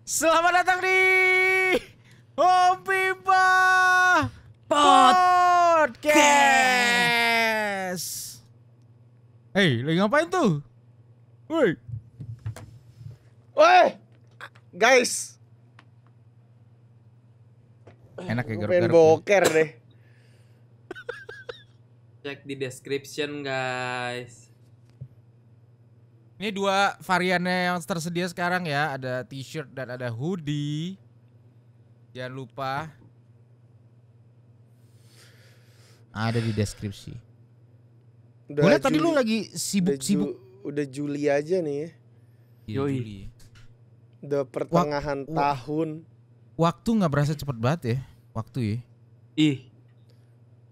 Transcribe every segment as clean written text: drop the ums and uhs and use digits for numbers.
Selamat datang di Hopipa Podcast. Hey, lagi ngapain tuh? Woi. Woi, guys. Enak ya Pengen garuk-garuk. boker deh. Cek di description guys. Ini dua variannya yang tersedia sekarang ya. Ada t-shirt dan ada hoodie. Jangan lupa. Ada di deskripsi. Gue liat tadi lu lagi sibuk-sibuk. Udah Juli aja nih ya. Iya, Yoi. Juli. Udah pertengahan tahun. Waktu nggak berasa cepet banget ya. Waktu ya. Ih.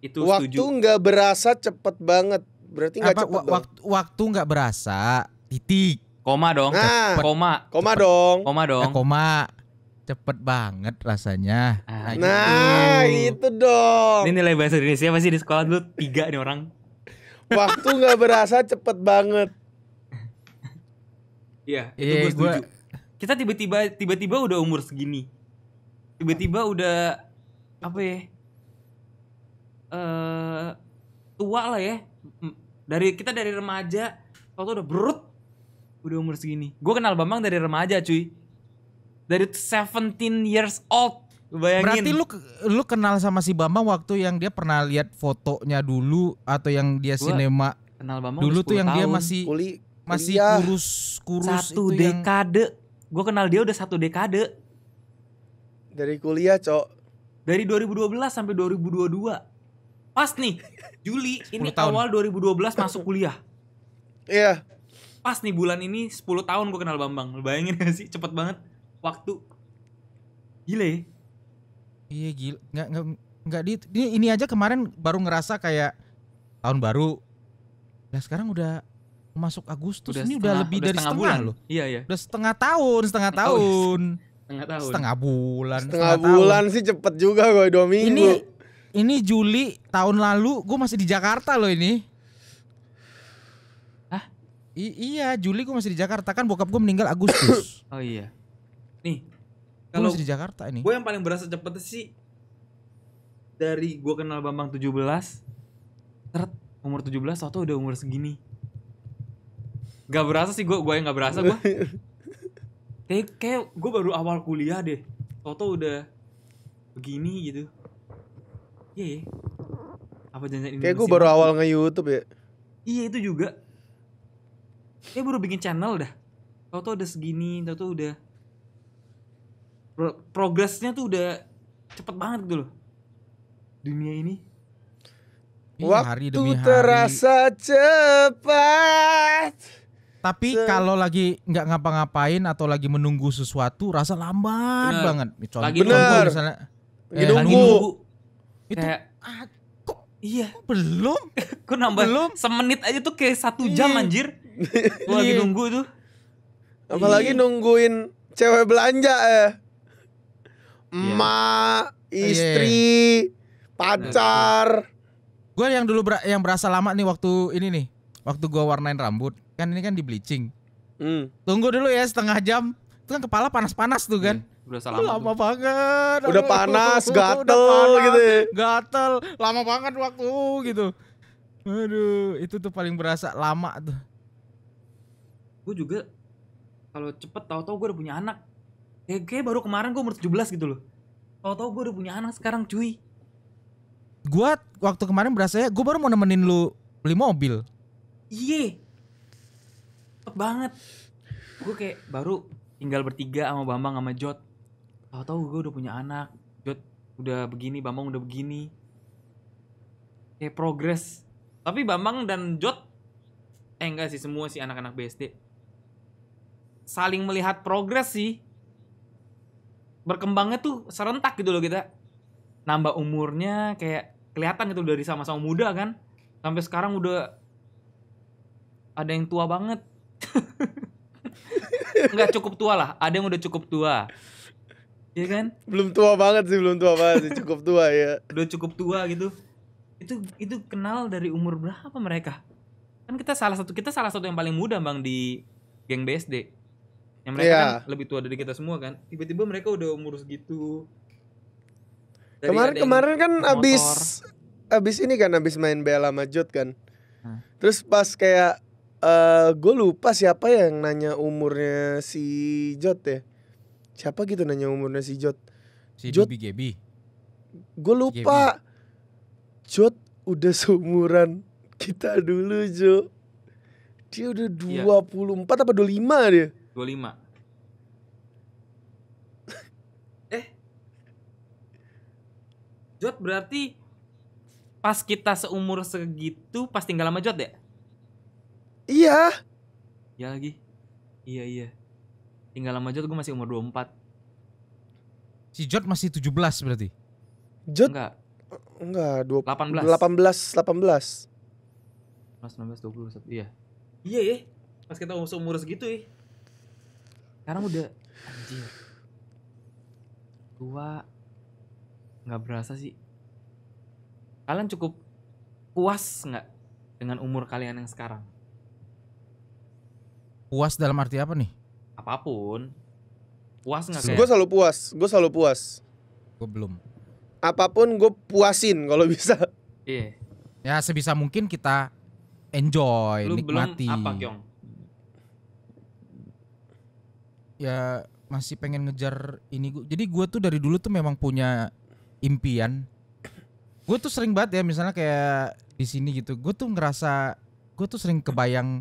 Itu Waktu setuju. nggak berasa cepet banget. Berarti nggak cepet dong. Waktu nggak berasa. Titik. Koma dong. Nah. Koma dong. dong. Koma. Cepet banget rasanya. Nah, itu dong. Ini nilai bahasa Indonesia pasti di sekolah dulu 3 nih orang. Waktu nggak berasa cepet banget. Iya, itu Iya, gue setuju. Kita tiba-tiba udah umur segini. Tiba-tiba udah apa ya? Tua lah ya. Kita dari remaja, tau udah berut. Udah umur segini. Gue kenal Bambang dari remaja, cuy. Dari 17 years old. Bayangin. Berarti lu kenal sama si Bambang waktu yang dia pernah lihat fotonya dulu atau yang dia Gua sinema kenal Bambang dulu udah tuh 10 yang dia tahun. masih Kuliah. kurus Satu itu yang dekade. Gue kenal dia udah 1 dekade. Dari kuliah, Cok. Dari 2012 sampai 2022. Pas nih, Juli ini 10 tahun. awal 2012 masuk kuliah. Iya. Pas nih bulan ini 10 tahun gue kenal Bambang. Lu bayangin gak sih, cepet banget waktu. Gila ya. iya gila nggak ini aja kemarin baru ngerasa kayak tahun baru. Nah sekarang udah masuk Agustus, ini udah lebih dari setengah bulan loh. Iya iya. Udah setengah tahun. Setengah tahun. Setengah bulan. Setengah bulan sih cepet juga gue 2 minggu. Ini Juli tahun lalu gue masih di Jakarta loh ini. Hah? Iya, Juli gue masih di Jakarta, kan bokap gue meninggal Agustus. Oh iya. Nih, Gue kalau masih di Jakarta ini. gue yang paling berasa cepet sih dari gue kenal Bambang 17, umur 17 waktu udah umur segini. Gak berasa sih gue yang gak berasa gue. Kayak gue baru awal kuliah deh. Toto udah begini gitu. Iya. Apa jangan Kayak gue baru awal nge-YouTube ya. Iya itu juga. Kayak baru bikin channel dah. Toto udah segini, Toto udah progresnya tuh udah cepet banget gitu loh. Dunia ini. Iya, hari Waktu demi hari. terasa cepat. Tapi kalau lagi nggak ngapa-ngapain atau lagi menunggu sesuatu, rasa lambat Bener. banget. Lagi Contoh nunggu. misalnya, Lagi Lagi nunggu. nunggu. itu Kayak kok iya. belum? Kok nambah Belum. semenit aja tuh kayak 1 jam Iya. anjir. Gua lagi Iya. nunggu tuh. Apalagi nungguin cewek belanja ya. Emak, istri, pacar. Gue yang dulu yang berasa lama nih waktu ini nih, waktu gue warnain rambut, kan ini kan di bleaching. Tunggu dulu ya setengah jam, itu kan kepala panas-panas tuh kan. Udah Aduh, salah lama banget. Udah Aduh, panas, gatel udah panas, gitu ya. Gatel, lama banget waktu gitu. Aduh, itu tuh paling berasa lama tuh. Gue juga kalau cepet tahu-tahu gue udah punya anak. Kayak baru kemarin gue umur 17 gitu loh. Tahu-tahu gue udah punya anak sekarang cuy. Gua waktu kemarin berasa gue baru mau nemenin lu beli mobil. Iya. Cepet banget. Gue kayak baru tinggal bertiga sama Bambang sama Jot. Tahu-tahu gue udah punya anak. Jot udah begini, Bambang udah begini. Kayak progres. Tapi Bambang dan Jot enggak sih, semua sih anak-anak BSD saling melihat progres sih. Berkembangnya tuh serentak gitu loh kita. Nambah umurnya kayak kelihatan gitu dari sama-sama muda kan. Sampai sekarang udah ada yang tua banget. Enggak cukup tua lah, ada yang udah cukup tua. Iya kan? Belum tua banget sih, cukup tua ya. Udah cukup tua gitu. Itu kenal dari umur berapa mereka? Kan kita salah satu yang paling muda Bang di geng BSD. Yang mereka kan lebih tua dari kita semua kan. Tiba-tiba mereka udah umur segitu. Kemarin kan abis ini kan abis main Bella sama Jot kan. Terus pas kayak gue lupa siapa yang nanya umurnya si Jot ya. Siapa gitu nanya umurnya si Jot. Si Jot Gebi. Gue lupa. Jot udah seumuran kita dulu, Jo. Dia udah 24 apa 25 dia? 25. Jot berarti pas kita seumur segitu pas tinggal sama Jot ya? Iya. Ya lagi. Iya. Tinggal sama Jot gue masih umur 24. Si Jot masih 17 berarti? Jot enggak 18. 19, 20, 21. Iya. Iya ya. Pas kita seumur segitu ya. Sekarang udah anjir. Tua. Nggak berasa sih. Kalian cukup puas nggak dengan umur kalian yang sekarang? Puas dalam arti apa nih? Apapun. Puas nggak kayak? Gue selalu puas. Gue belum. Apapun gue puasin kalau bisa. Iya. Ya sebisa mungkin kita enjoy, Lu nikmati. Belum apa, Kyong? Ya masih pengen ngejar ini. Jadi gue tuh dari dulu tuh memang punya impian. Gue tuh sering banget ya misalnya kayak di sini gitu. Gue tuh ngerasa gue tuh sering kebayang.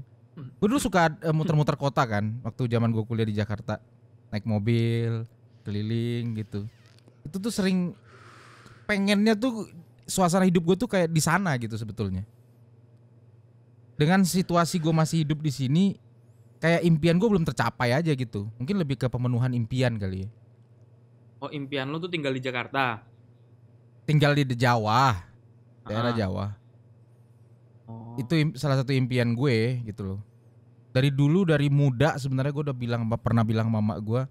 Gue dulu suka muter-muter kota kan waktu zaman gue kuliah di Jakarta. Naik mobil, keliling gitu. Itu tuh sering pengennya tuh suasana hidup gue tuh kayak di sana gitu sebetulnya. Dengan situasi gue masih hidup di sini, kayak impian gue belum tercapai aja gitu. Mungkin lebih ke pemenuhan impian kali ya. Oh, impian lu tuh tinggal di Jakarta? Tinggal di Jawa, daerah Jawa. Oh. Itu salah satu impian gue gitu loh. Dari dulu, dari muda sebenarnya gue udah pernah bilang sama mak gue,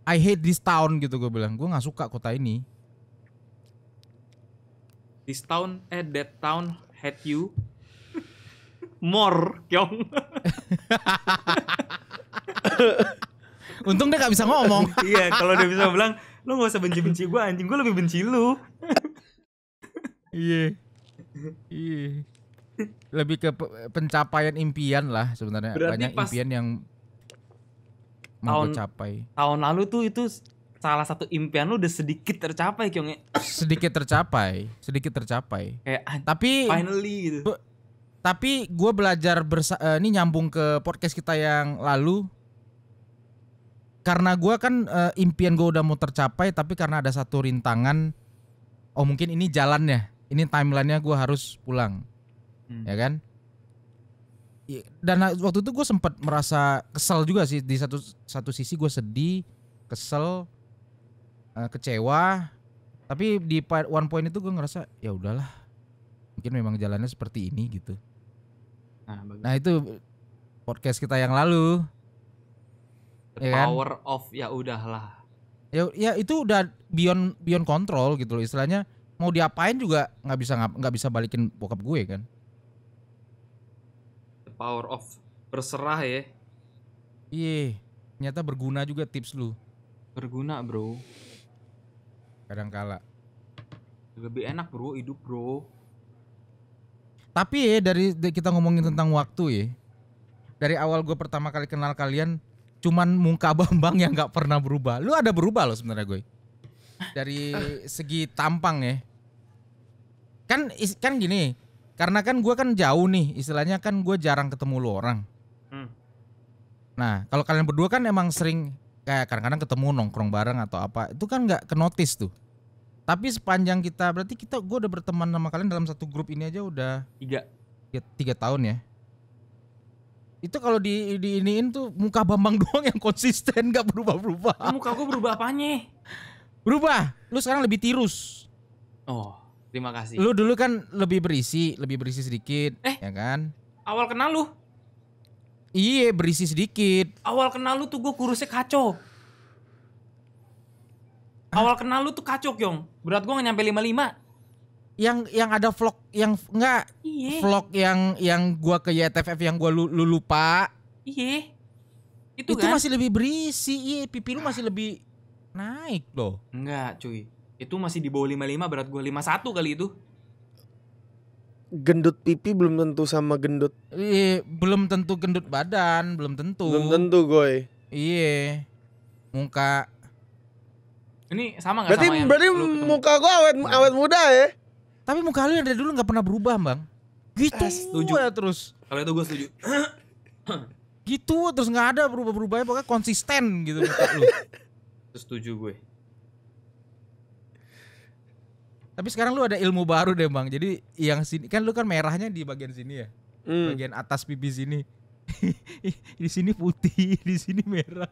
I hate this town gitu gue bilang. Gue gak suka kota ini. This town, that town hate you more, Kyong. Untung dia gak bisa ngomong. Iya, kalau dia bisa bilang, lu gak usah benci-benci gue, anjing, gue lebih benci lu. Iya. Lebih ke pencapaian impian lah sebenarnya. Banyak impian yang mau gue capai. Tahun lalu tuh itu salah satu impian lu udah sedikit tercapai, Kyong. Sedikit tercapai. Kayak, tapi finally gitu. Tapi gue belajar ini nyambung ke podcast kita yang lalu. Karena gue kan impian gue udah mau tercapai, tapi karena ada satu rintangan, oh mungkin ini jalannya, ini timelinenya gue harus pulang, ya kan? Dan waktu itu gue sempat merasa kesel juga sih, di satu sisi gue sedih, kesel, kecewa, tapi di one point itu gue ngerasa ya udahlah, mungkin memang jalannya seperti ini gitu. Nah itu podcast kita yang lalu. The power of ya udahlah. Ya itu udah beyond control gitu loh, istilahnya mau diapain juga nggak bisa balikin bokap gue kan. The power of berserah ya. Iya, ternyata berguna juga tips lu. Berguna bro. Kadangkala. Lebih enak bro hidup bro. Tapi ya dari kita ngomongin tentang waktu ya, dari awal gue pertama kali kenal kalian cuman muka Bambang yang nggak pernah berubah. Lu ada berubah loh sebenarnya gue. Dari segi tampang ya. Kan gini, karena kan gue kan jauh nih, istilahnya kan gue jarang ketemu lu orang. Nah kalau kalian berdua kan emang sering kayak kadang-kadang ketemu nongkrong bareng atau apa, itu kan nggak ke notice tuh. Tapi sepanjang gue udah berteman sama kalian dalam satu grup ini aja udah 3 tahun ya. Itu kalau diiniin tuh muka Bambang doang yang konsisten gak berubah-berubah. Muka gue berubah apanya? Berubah. Lu sekarang lebih tirus. Oh, terima kasih. Lu dulu kan lebih berisi sedikit, ya kan? Awal kenal lu? Iya, berisi sedikit. Awal kenal lu tuh gue kurusnya kacau. Awal kenal lu tuh kacau, Kyong. Berat gue gak nyampe 55. Yang ada vlog yang enggak, vlog yang gua ke YTFF yang gua lu lupa. Iya. Itu Itu kan? masih lebih berisi, iya pipi lu masih lebih naik loh. Enggak cuy. Itu masih di bawah 55 berat gue. 51 kali itu. Gendut pipi belum tentu sama gendut. Belum tentu gendut badan, belum tentu. Belum tentu goy. Iya. Muka. Ini sama gak Berarti sama yang berarti lu ketemu? muka gua awet muda ya. Tapi muka lu yang dari dulu nggak pernah berubah, Bang. Gitu setuju. ya terus. Kalau itu gue setuju. Gitu terus nggak ada berubah-berubahnya, pokoknya konsisten gitu muka lu. Setuju gue. Tapi sekarang lu ada ilmu baru deh, Bang. Jadi yang sini kan lu kan merahnya di bagian sini ya. Bagian atas pipi sini. Di sini putih, di sini merah.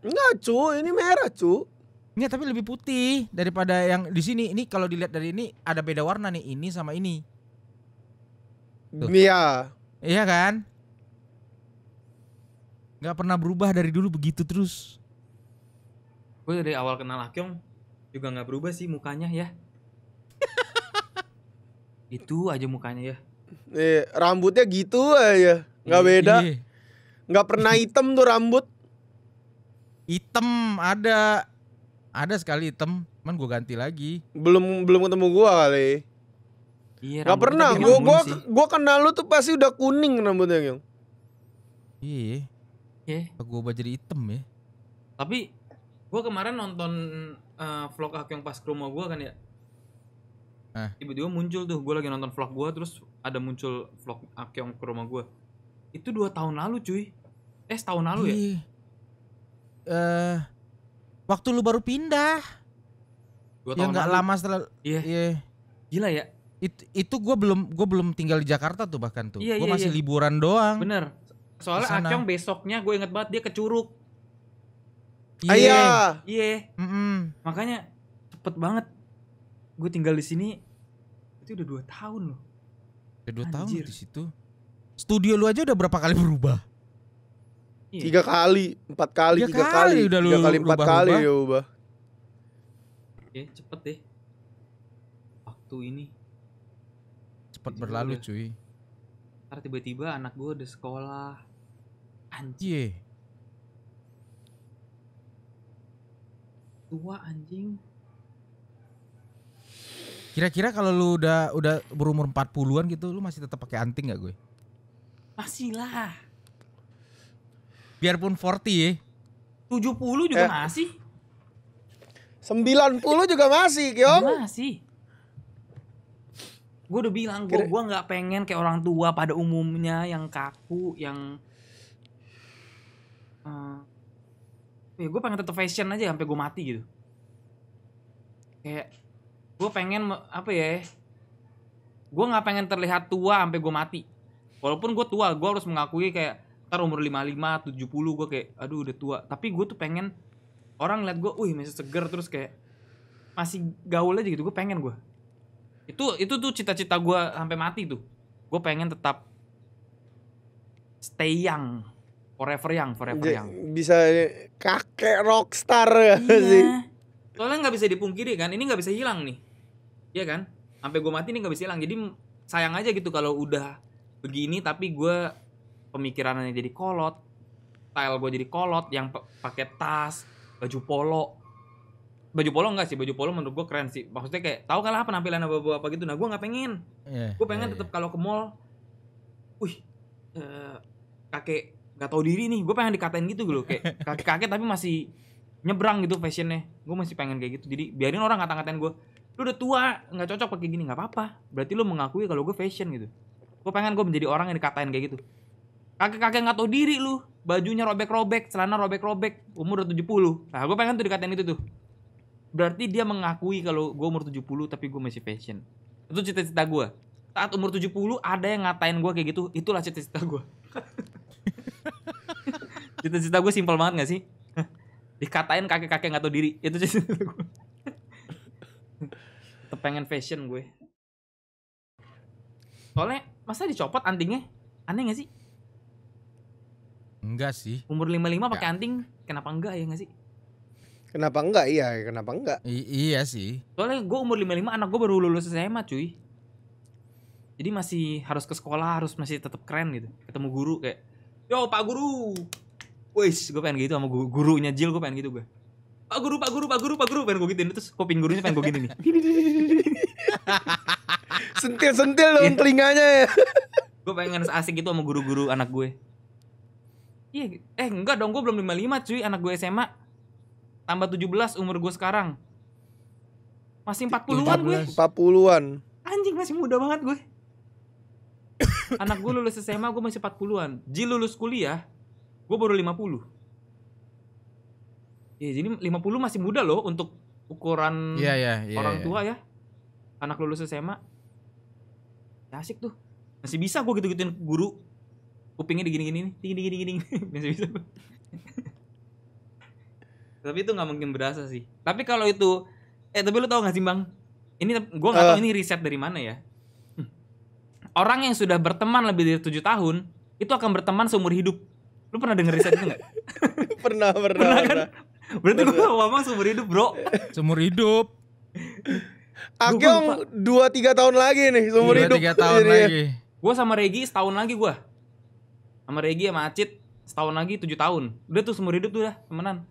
Enggak cu, ini merah cu. Enggak, tapi lebih putih daripada yang di sini. Ini kalau dilihat dari ini ada beda warna nih, ini sama ini. Tuh. Iya. Iya kan? Nggak pernah berubah dari dulu begitu terus. Gue dari awal kenal Akyong juga nggak berubah sih mukanya ya. Itu aja mukanya ya. Rambutnya gitu aja, nggak beda. Iya. Nggak pernah hitam tuh rambut. Hitam ada sekali hitam, cuman gue ganti lagi. Belum ketemu gua kali. Iya, Nggak pernah. Gua kenal lu tuh pasti udah kuning rambutnya Kyong. Iya. Iya. Gue ubah jadi hitam ya. Tapi gue kemarin nonton vlog Akyong pas ke rumah gue kan ya. Tiba-tiba muncul tuh, gue lagi nonton vlog gue, terus ada muncul vlog Akyong ke rumah gue. Itu 2 tahun lalu cuy. Setahun lalu ya. Waktu lu baru pindah. 2 Ya tahun nggak lalu. lama setelah. Iya. Gila ya. Itu gue belum tinggal di Jakarta tuh bahkan tuh. Iya, Gue iya, masih iya. liburan doang. Bener. Soalnya Kesana. Akyong besoknya gue inget banget dia ke Curug. Iya. Iya. Mm-mm. Makanya cepet banget. Gue tinggal di sini itu udah 2 tahun loh. Udah 2 tahun Anjir. di situ. Studio lu aja udah berapa kali berubah? Iya. 3 kali, 4 kali, 3 3 kali, kali udah lu 3 kali, 4 kali rubah-rubah. ya ubah. Oke, cepet deh. Waktu ini. Cepat Jadi berlalu udah. cuy. Ntar tiba-tiba anak gue udah sekolah. Anjir, Iya. tua anjing. Kira-kira kalau lu udah berumur 40-an gitu, lu masih tetap pakai anting gak gue? Masih lah. Biarpun 40 ya. 70 juga masih. 90 juga masih, Kyong. Masih. Gue udah bilang, gue gak pengen kayak orang tua pada umumnya yang kaku, yang ya gue pengen tetap fashion aja sampai gue mati gitu. Kayak gue pengen apa ya? Gue nggak pengen terlihat tua sampai gue mati. Walaupun gue tua, gue harus mengakui kayak ntar umur 55, 70 gue kayak aduh udah tua. Tapi gue tuh pengen orang lihat gue, masih seger terus kayak masih gaul aja gitu. Gue pengen gue. Itu tuh cita-cita gue sampai mati tuh. Gue pengen tetap stay young. Forever young. Bisa kakek rockstar ya sih. Iya. Soalnya nggak bisa dipungkiri kan, ini nggak bisa hilang nih, iya kan? Sampai gue mati ini nggak bisa hilang. Jadi sayang aja gitu kalau udah begini, tapi gue pemikirannya jadi kolot, style gue jadi kolot, yang pakai tas, baju polo enggak sih, baju polo menurut gue keren sih. Maksudnya kayak tahu kan lah penampilan apa gitu. Nah gue nggak pengen, gue pengen tetap kalau ke mall, kakek nggak tahu diri nih, gue pengen dikatain gitu loh, kayak kakek tapi masih nyebrang gitu fashionnya. Gue masih pengen kayak gitu. Jadi biarin orang ngata-ngatain gue, lu udah tua nggak cocok pakai gini, nggak apa-apa. Berarti lu mengakui kalau gue fashion gitu. Gue pengen gue menjadi orang yang dikatain kayak gitu. Kakek nggak tahu diri lu, bajunya robek-robek, celana robek-robek, umur udah 70. Nah gue pengen tuh dikatain itu tuh. Berarti dia mengakui kalau gue umur 70 tapi gue masih fashion. Itu cita-cita gue. Saat umur 70 ada yang ngatain gue kayak gitu, itulah cita-cita gue. Cita-cita gue simpel banget gak sih? Dikatain kakek-kakek gak tahu diri. Itu cita-cita gue. Tetep pengen fashion gue. Soalnya masa dicopot antingnya? Aneh gak sih? Enggak sih. Umur 55 pakai anting, kenapa enggak ya gak sih? Kenapa enggak? Iya, kenapa enggak? Iya sih. Soalnya gue umur 55, anak gue baru lulus SMA cuy. Jadi masih harus ke sekolah, harus masih tetap keren gitu. Ketemu guru kayak, yo Pak Guru, Wih, gue pengen gitu sama gurunya Jill, gue pengen gitu gue. Pak guru, pengen gue gituin. Terus kuping gurunya pengen gue gini nih. Sentil-sentil dong telinganya ya. Gue pengen asik gitu sama guru-guru anak gue. Iya, enggak dong, gue belum 55 cuy, anak gue SMA. Tambah 17 umur gue sekarang. Masih 40-an gue. 40-an. Anjing, masih muda banget gue. Anak gue lulus SMA, gue masih 40-an. Jill lulus kuliah, gue baru 50. Ya, jadi 50 masih muda loh untuk ukuran orang tua ya. Anak lulus SMA. Ya, asik tuh. Masih bisa gue gitu-gituin guru. Kupingnya digini-gini nih. Masih bisa. Tapi itu gak mungkin berasa sih. Tapi kalau itu tapi lu tau gak sih Bang? Ini gue gak tau ini riset dari mana ya. Orang yang sudah berteman lebih dari 7 tahun itu akan berteman seumur hidup. Lu pernah denger riset itu gak? Pernah kan? Berarti gue ngomong seumur hidup bro. Seumur hidup. Akyong 2-3 tahun lagi nih seumur hidup. 2-3 tahun lagi. Gue sama Regi setahun lagi gue. Sama Regi sama Acit setahun lagi 7 tahun. Udah tuh seumur hidup tuh dah temenan.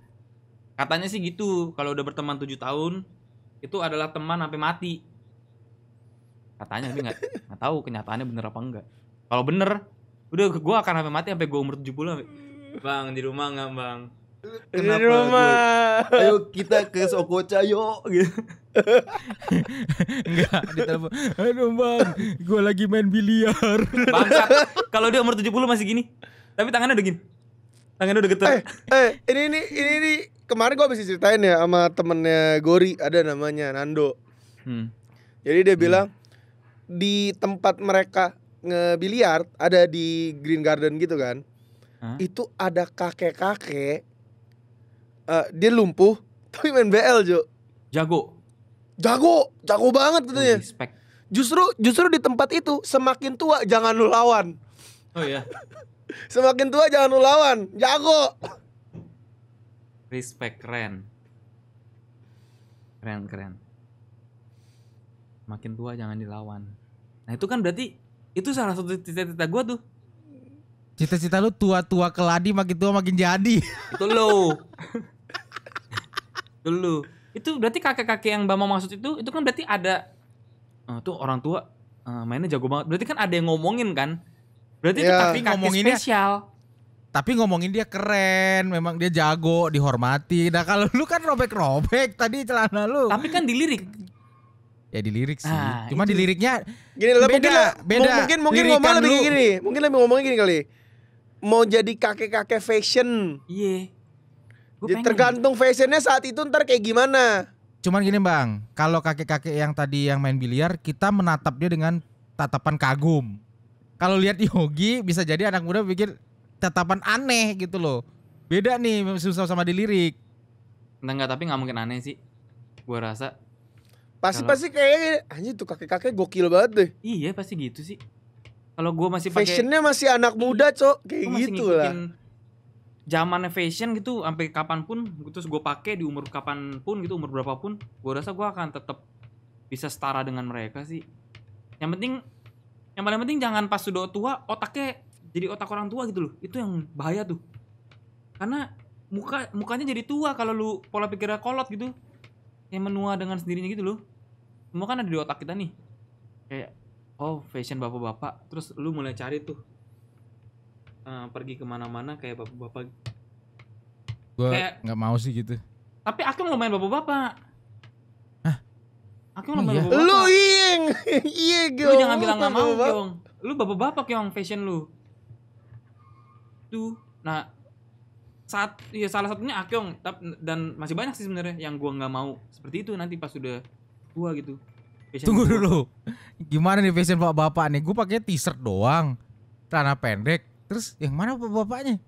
Katanya sih gitu. Kalau udah berteman 7 tahun itu adalah teman sampai mati. Katanya, tapi gak tahu kenyataannya bener apa enggak. Kalau bener, udah gue akan sampai mati sampai gue umur 70. Bang, di rumah gak bang? Kenapa di rumah? Ayo kita ke Sokoca yuk gitu. Enggak, ditelepon. Aduh bang, gue lagi main biliar. Bangsat, kalau dia umur 70 masih gini. Tapi tangannya udah gini. Tangannya udah getar. Ini kemarin gue habis ceritain ya sama temennya Gori, ada namanya Nando. Jadi dia bilang di tempat mereka ngebiliar ada di Green Garden gitu kan. Itu ada kakek-kakek. Dia lumpuh tapi main BL Jo. Jago banget katanya. Respect. Justru di tempat itu semakin tua jangan lu lawan. Oh iya. Semakin tua jangan lu lawan. Jago. Respect, keren. Makin tua jangan dilawan. Nah itu kan berarti itu salah satu cita-cita gue tuh. Cita-cita lu tua-tua keladi, makin tua makin jadi. Itu lo. Itu berarti kakek-kakek yang Bama maksud itu kan berarti ada tuh orang tua mainnya jago banget. Berarti kan ada yang ngomongin kan. Berarti itu kakek spesial. Tapi ngomongin dia keren, memang dia jago, dihormati. Nah kalau lu kan robek-robek tadi celana lu. Tapi kan dilirik. Ya dilirik sih. Cuma di liriknya gini lah, beda. Mungkin ngomong lebih gini. Mungkin lebih ngomongnya gini kali. Mau jadi kakek-kakek fashion. Iya. Tergantung fashionnya saat itu ntar kayak gimana. Cuman gini bang, kalau kakek-kakek yang tadi yang main biliar, kita menatap dia dengan tatapan kagum. Kalau lihat Yogi bisa jadi anak muda pikir tatapan aneh gitu loh. Beda nih susah sama dilirik. Enggak, tapi gak mungkin aneh sih. Gua rasa Pasti kayak anjir tuh kakek-kakek gokil banget deh. Iya pasti gitu sih. Kalau gua masih pakai fashionnya masih anak muda cok, kayak gitu lah. Zamannya fashion gitu sampai kapanpun, terus gue pakai di umur kapanpun gitu, umur berapapun, gue rasa gue akan tetap bisa setara dengan mereka sih. Yang paling penting jangan pas sudah tua otaknya jadi otak orang tua gitu loh. Itu yang bahaya tuh. Karena mukanya jadi tua kalau lu pola pikirnya kolot gitu. Yang menua dengan sendirinya gitu loh. Semua kan ada di otak kita nih. Kayak fashion bapak-bapak, terus lu mulai cari tuh pergi kemana-mana kayak bapak-bapak. Gue nggak mau sih gitu. Tapi Akyong lumayan bapak-bapak. Hah? Akyong lumayan bapak-bapak. Lu iya Lu jangan bilang nggak mau Kyong. Lu bapak-bapak Kyong fashion lu. Tuh. Nah salah satunya Akyong dan masih banyak sih sebenarnya yang gua nggak mau seperti itu nanti pas sudah tua gitu. Tunggu dulu. Gimana nih fashion bapak-bapak nih? Gue pakai t-shirt doang, celana pendek. Terus yang mana bapak-bapaknya?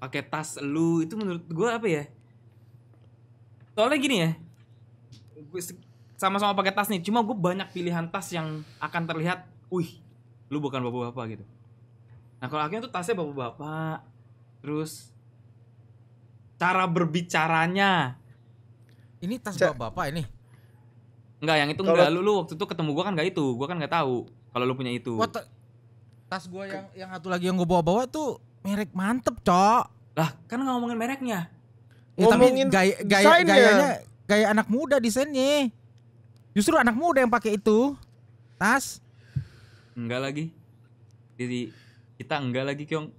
Pakai tas lu itu menurut gue apa ya? Soalnya gini ya, sama-sama pakai tas nih. Cuma gue banyak pilihan tas yang akan terlihat, lu bukan bapak-bapak gitu. Nah kalau akhirnya tuh tasnya bapak-bapak, terus cara berbicaranya. Ini tas bapak-bapak ini? Enggak, yang itu enggak. Lu waktu itu ketemu gue kan enggak itu. Gue kan enggak tahu kalau lu punya itu. Tas gua yang satu lagi yang gua bawa-bawa tuh merek mantep, Cok. Lah, kan nggak ngomongin mereknya. Ya, tapi Ngomongin desainnya. gayanya gaya anak muda desainnya. Justru anak muda yang pakai itu tas. Enggak lagi. Jadi kita enggak lagi, Kyong.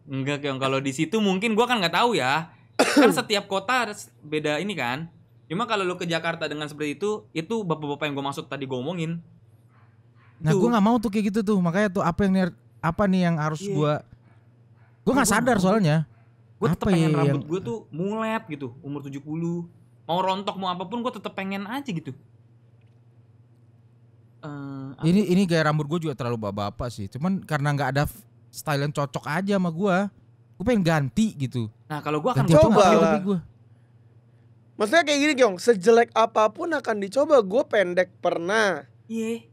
Enggak, Kyong. Kalau di situ mungkin gua kan nggak tahu ya. Kan setiap kota beda ini kan. Cuma kalau lu ke Jakarta dengan seperti itu bapak-bapak yang gua maksud tadi gua omongin. Nah, Itu. gua nggak mau tuh kayak gitu tuh. Makanya tuh apa nih yang harus Iya. gua nggak sadar soalnya. Gue tetep Apa pengen ya rambut yang- gue tuh mulet gitu, umur 70. Mau rontok mau apapun gue tetep pengen aja gitu. Ini gaya rambut gue juga terlalu bapak-bapak sih. Cuman karena nggak ada style yang cocok aja sama gue pengen ganti gitu. Nah kalau gue akan Ganti Coba apa lah. tapi gue. Maksudnya kayak gini Kyong, sejelek apapun akan dicoba. Gue pendek pernah, Iya.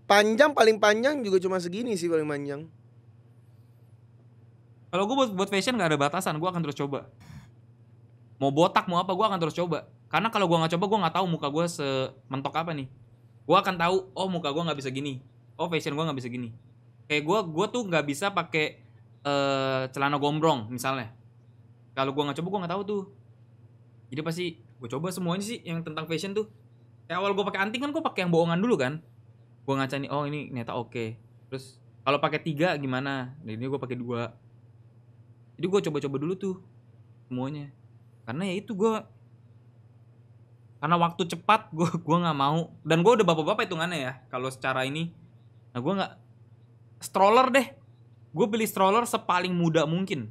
panjang paling panjang juga cuma segini sih paling panjang. Kalau gue buat fashion gak ada batasan, gue akan terus coba. Mau botak mau apa gue akan terus coba. Karena kalau gue nggak coba gue nggak tahu muka gue sementok apa nih. Gue akan tahu, oh muka gue nggak bisa gini, oh fashion gue nggak bisa gini. Kayak gue tuh nggak bisa pakai celana gombrong misalnya. Kalau gue nggak coba gue nggak tahu tuh. Jadi pasti gue coba semuanya sih yang tentang fashion tuh. Kayak awal gue pakai anting kan gue pakai yang bohongan dulu kan. Gue ngaca nih, oh ini ternyata oke. Terus kalau pakai 3 gimana? Nah, ini gue pakai 2. Jadi gue coba-coba dulu tuh semuanya. Karena ya itu karena waktu cepat gue nggak mau. Dan gue udah bapak-bapak hitungannya ya. Kalau secara ini, nah gue nggak stroller deh. Gue beli stroller sepaling muda mungkin.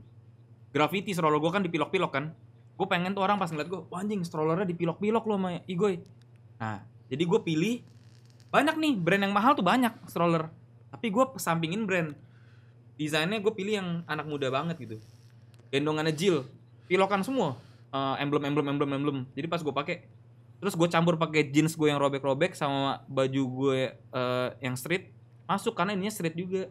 Graffiti stroller gue kan dipilok-pilok kan. Gue pengen tuh orang pas ngeliat gue, wah anjing strollernya dipilok-pilok loh sama Igoy. Nah jadi gue pilih banyak nih brand yang mahal tuh banyak stroller. Tapi gue kesampingin brand. Desainnya gue pilih yang anak muda banget gitu. Gendongannya Jill, pilokan semua, emblem. Jadi pas gue pakai, terus gue campur pakai jeans gue yang robek-robek sama baju gue yang street, masuk karena ininya street juga.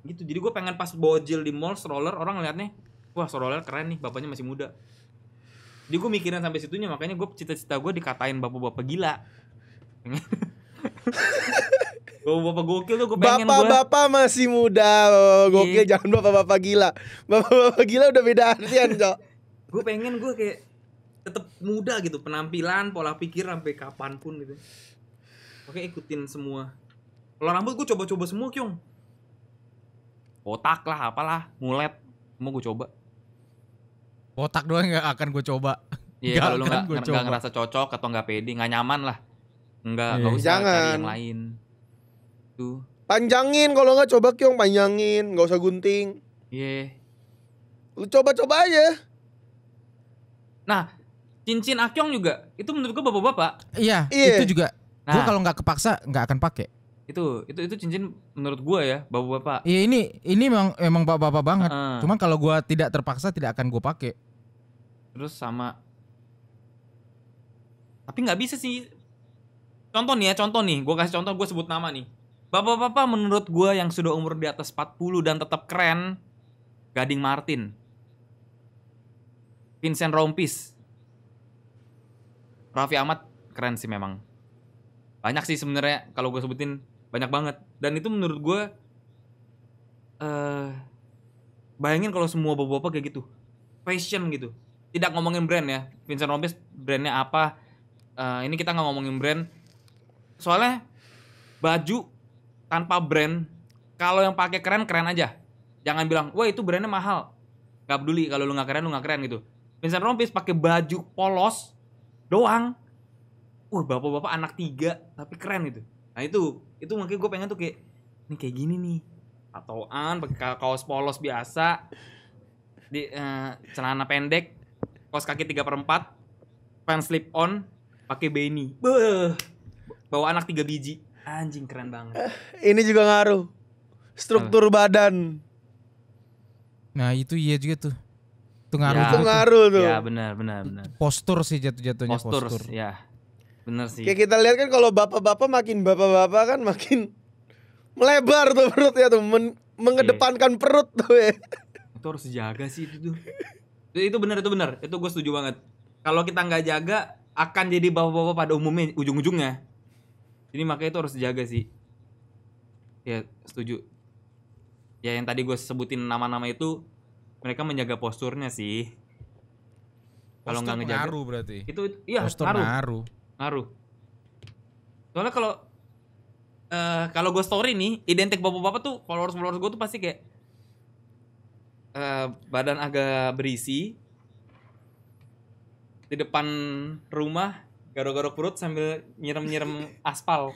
Gitu. Jadi gue pengen pas bawa Jill di mall stroller, orang ngeliatnya, wah stroller keren nih, bapaknya masih muda. Jadi gue mikirin sampai situnya, makanya gue cita-cita gue dikatain bapak-bapak gila. Bapak-bapak gokil tuh gue pengen. Bapak-bapak masih muda, bapak gokil, Iya. jangan bapak-bapak gila. Bapak-bapak gila udah beda artian, Cok. Gue pengen gue kayak tetap muda gitu, penampilan, pola pikir sampai kapanpun gitu. Oke, ikutin semua. Kalau rambut gue coba-coba semua, Kyong. Botak lah, apalah, mulet, mau gue coba. Botak doang nggak akan gue coba. Iya, Nggak kalau lu akan gua nggak coba. ngerasa cocok atau nggak pede, nggak nyaman lah, nggak Iya. usah Jangan. cari yang lain. Tuh, Panjangin kalau nggak coba Kyong, panjangin, nggak usah gunting. iya. Lu coba-coba aja. Nah, cincin Akyong juga, itu menurut gue bapak-bapak. Iya, Iya. itu juga. Gue Nah, kalau nggak kepaksa nggak akan pakai. itu cincin menurut gue ya, bapak-bapak. Iya ini memang bapak-bapak banget. Heeh. Cuman kalau gue tidak terpaksa tidak akan gue pakai. Terus sama, tapi nggak bisa sih. Contoh nih, gue kasih contoh, gue sebut nama nih. Bapak-bapak menurut gue yang sudah umur di atas 40 dan tetap keren, Gading Martin, Vincent Rompis, Raffi Ahmad keren sih memang. Banyak sih sebenarnya kalau gue sebutin, banyak banget. Dan itu menurut gue, bayangin kalau semua bapak-bapak kayak gitu, fashion gitu. Tidak ngomongin brand ya, Vincent Rompis brandnya apa? Ini kita nggak ngomongin brand. Soalnya baju tanpa brand, kalau yang pakai keren aja. Jangan bilang, wah itu brandnya mahal. Gak peduli kalau lu nggak keren gitu. Vincent Rompis pakai baju polos doang. Bapak-bapak anak 3 tapi keren gitu. Nah itu makanya gue pengen tuh kayak, ini kayak gini nih. Tatoan pakai kaos polos biasa, di celana pendek, kaos kaki 3/4, pants slip on, pakai beanie. Bawa anak 3 biji. Anjing keren banget. Ini juga ngaruh. Struktur badan. Nah itu iya juga tuh. Itu ngaruh. Ya. Itu juga tuh. ngaruh tuh. Ya benar. Postur sih jatuhnya Postur, postur. ya. Bener sih. Kayak kita lihat kan kalau bapak-bapak makin bapak-bapak kan makin melebar tuh perutnya tuh, mengedepankan perut tuh ya. Itu harus dijaga sih itu tuh. Itu benar. Itu gue setuju banget. Kalau kita nggak jaga akan jadi bapak-bapak pada umumnya ujung-ujungnya. Jadi makanya itu harus dijaga sih. Ya setuju. Ya yang tadi gue sebutin nama-nama itu mereka menjaga posturnya sih. Kalau nggak ngejaga ngaruh berarti. itu iya Postur ngaruh. Soalnya kalau gue story nih identik bapak-bapak tuh followers gue tuh pasti kayak badan agak berisi di depan rumah garuk-garuk perut sambil nyirem aspal.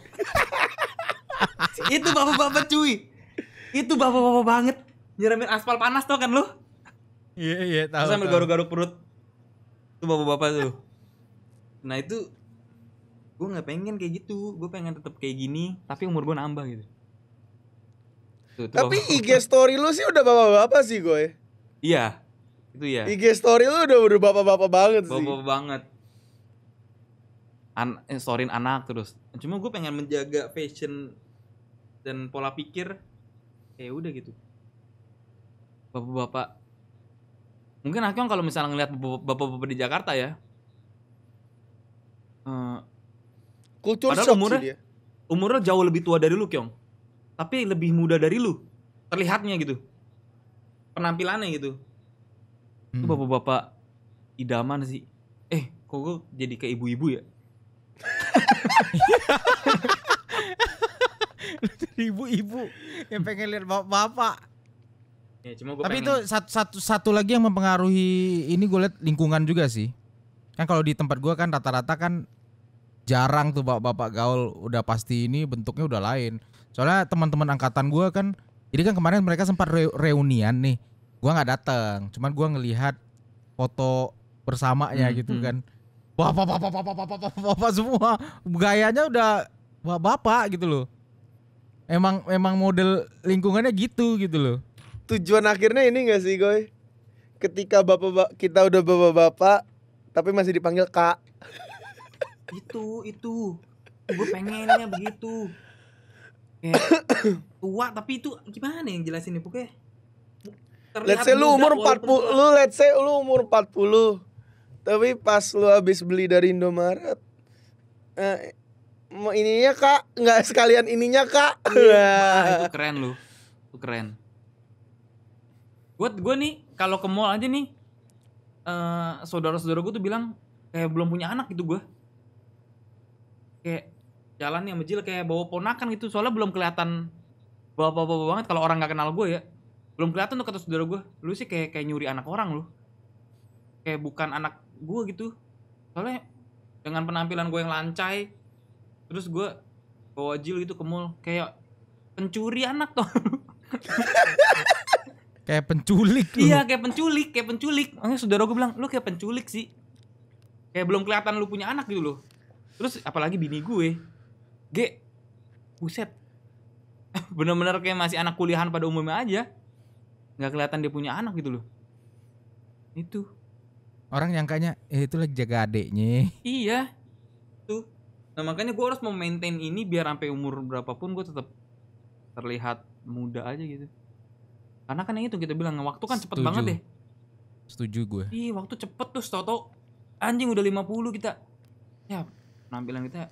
Itu bapak-bapak cuy. Itu bapak-bapak banget. Nyiremin aspal panas tuh kan lu. Iya tahu. Terus sambil garuk-garuk perut. Itu bapak-bapak tuh. Nah itu gue nggak pengen kayak gitu. Gue pengen tetap kayak gini. Tapi umur gue nambah gitu. Tuh, Tapi bapak-bapak. IG story lu sih udah bapak-bapak sih gue. Iya. Itu ya. IG story lu udah bapak-bapak banget sih. Bapak-bapak banget. Storyin anak terus. Cuma gue pengen menjaga fashion dan pola pikir. Udah gitu. Bapak-bapak. Mungkin Akyong kalau misalnya ngeliat bapak-bapak di Jakarta ya. Kultur Padahal shock umurnya- sih dia. Umurnya jauh lebih tua dari lu, Kyong. Tapi lebih muda dari lu. Terlihatnya gitu. Penampilannya gitu. Itu bapak-bapak idaman sih. Kok gue jadi kayak ibu-ibu ya? Ibu-ibu yang pengen lihat bapak-bapak. Ya, cuma gue Tapi pengen. itu satu lagi yang mempengaruhi ini gue liat lingkungan juga sih. Kan kalau di tempat gue kan rata-rata kan jarang tuh bapak-bapak gaul, udah pasti ini bentuknya udah lain. Soalnya teman-teman angkatan gue kan, jadi kan kemarin mereka sempat reunian nih. Gue nggak datang, cuman gue ngelihat foto bersamanya gitu kan. Bapak semua, gayanya udah bapak gitu loh. Emang model lingkungannya gitu loh. Tujuan akhirnya ini gak sih Goy? Ketika kita udah bapak-bapak tapi masih dipanggil Kak. Itu. Gue pengennya begitu. Kayak tua tapi itu gimana yang jelasin nih pokoknya. Let's say lu umur 40, let's say lu umur 40. Tapi pas lu habis beli dari Indomaret, ininya Kak, nggak sekalian ininya Kak. Itu keren lu. Itu keren. Gue nih kalau ke mall aja nih saudara-saudara gue tuh bilang kayak belum punya anak gitu gue. Kayak jalannya sama Jil kayak bawa ponakan gitu. Soalnya belum kelihatan bapak-bapak banget kalau orang nggak kenal gue ya. Belum kelihatan tuh kata saudara gue. Lu sih kayak nyuri anak orang lu. Kayak bukan anak gue gitu. Soalnya dengan penampilan gue yang lancai, terus gue bawa Jil gitu ke mall kayak pencuri anak tuh. Kayak penculik lu. Iya kayak penculik. Makanya saudara gue bilang lu kayak penculik sih. Kayak belum kelihatan lu punya anak gitu loh. Terus apalagi bini gue, buset. Bener-bener kayak masih anak kuliahan pada umumnya aja. Nggak kelihatan dia punya anak gitu loh. Itu. Orang nyangkanya itu lagi jaga adeknya. Iya. Tuh. Nah makanya gue harus memaintain ini biar sampai umur berapapun gue tetap terlihat muda aja gitu. Karena kan yang itu kita bilang waktu kan cepet Setuju. banget deh. Setuju gue. Ih waktu cepet tuh tau anjing udah 50 kita. Ya penampilan kita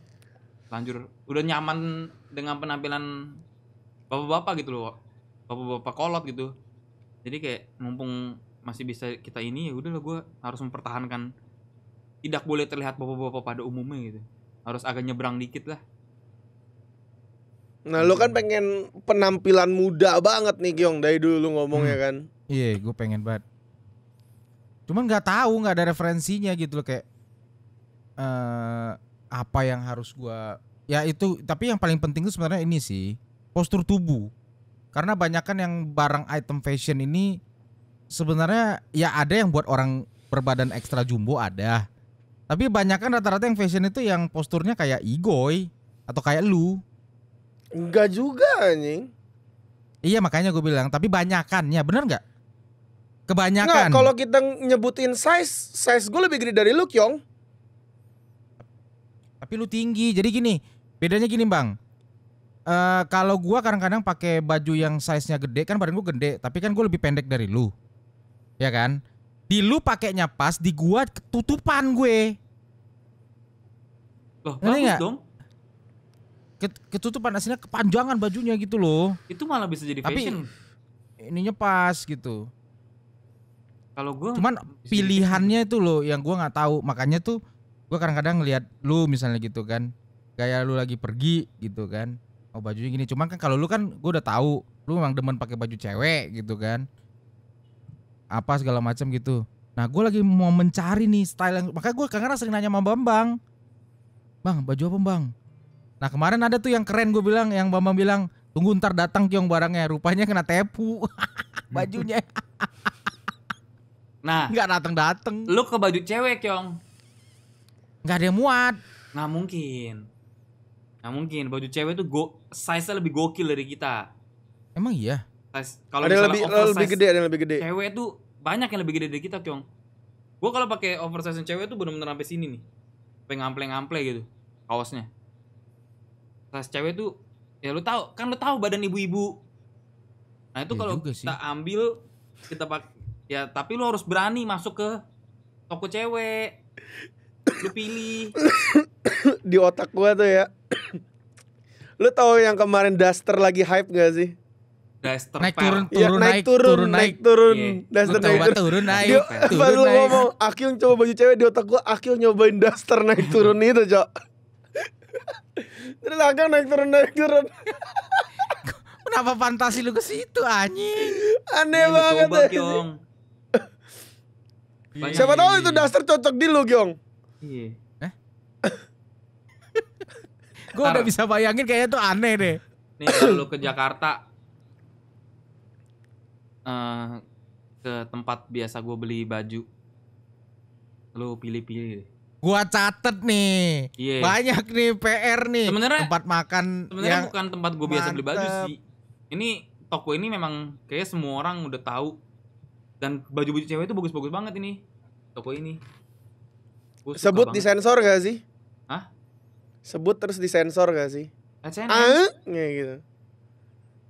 lanjut. Udah nyaman dengan penampilan bapak-bapak gitu loh. Bapak-bapak kolot gitu. Jadi kayak mumpung masih bisa kita ini ya udahlah gue harus mempertahankan. Tidak boleh terlihat bapak-bapak pada umumnya gitu. Harus agak nyebrang dikit lah. Nah lu kan pengen penampilan muda banget nih Kyong. Dari dulu lu ngomongnya kan. Iya, gue pengen banget. Cuman nggak tahu, nggak ada referensinya gitu loh kayak apa yang harus gue. Ya itu, tapi yang paling penting itu sebenarnya ini sih postur tubuh. Karena banyak kan yang barang item fashion ini sebenarnya ya ada yang buat orang berbadan ekstra jumbo ada. Tapi banyak kan rata-rata yang fashion itu yang posturnya kayak Igoy atau kayak lu. Enggak juga anjing. Iya makanya gue bilang, tapi banyakannya bener nggak? Kebanyakan. Nggak, kalau kita nyebutin size gue lebih gede dari lu Kyong. Tapi lu tinggi, jadi gini, bedanya gini bang. Kalau gue kadang-kadang pakai baju yang size-nya gede, kan badan gue gede, tapi kan gue lebih pendek dari lu, ya kan? Di lu pakainya pas, di gua ketutupan gue. Loh Ngerti bagus nggak? dong. ketutupan aslinya kepanjangan bajunya gitu loh. Itu malah bisa jadi Tapi fashion. ininya pas gitu. Kalau gue Cuman pilihannya itu loh yang gua nggak tahu. Makanya tuh gua kadang-kadang ngelihat lu misalnya gitu kan. Kayak lu lagi pergi gitu kan. Oh bajunya gini. Cuman kan kalau lu kan gua udah tahu lu memang demen pakai baju cewek gitu kan. Apa segala macam gitu. Nah, gue lagi mau mencari nih style yang makanya gue kadang-kadang sering nanya sama Bambang. Bang, baju apa, Bang? Nah, kemarin ada tuh yang keren gue bilang, yang Bambang bilang, "Tunggu ntar datang Kyong barangnya." Rupanya kena tepu. Bajunya. Nah, Enggak datang-datang. lu ke baju cewek, Kyong. Enggak ada yang muat. Nggak mungkin. Baju cewek tuh size-nya lebih gokil dari kita. Emang iya? Kalau Ada yang misalnya lebih gede, ada yang lebih gede. cewek tuh banyak yang lebih gede dari kita, Kyong. Gue kalau pakai oversize cewek tuh bener-bener sampai sini nih, sampai ngample gitu kaosnya. Size cewek tuh, ya lu tahu badan ibu-ibu. Nah itu Iya kalau juga sih. kita ambil, kita pakai, ya tapi lu harus berani masuk ke toko cewek. Lu pilih. Di otak gua tuh ya. Lu tahu yang kemarin Duster lagi hype gak sih? Duster Naik pair. Iya, naik turun. Iya. Duster Lu coba naik turun. turun naik. Dia, Turun pas lu naik. ngomong Akyong coba baju cewek, di otak gua Akyong nyobain Duster naik turun itu, Cok. Terus Akyong naik turun. Kenapa fantasi lu ke situ anjing? Aneh Iya, lu banget coba, ya. Kyong. Banyak Siapa tahu nih. itu Duster cocok di lu, Kyong. Iya. Gue udah bisa bayangin kayaknya tuh aneh deh. Nih kalau lu ke Jakarta, ke tempat biasa gue beli baju, lu pilih-pilih deh. Gua catet nih. Iya. Banyak nih PR nih. Sebenarnya- tempat makan Sebenarnya yang bukan tempat gue biasa beli baju mantep. sih. Ini toko ini memang kayak semua orang udah tahu, dan baju-baju cewek itu bagus-bagus banget ini. Toko ini. Gua suka Sebut banget. disensor gak sih? Hah? Sebut terus disensor gak sih? H&M. Kayak gitu.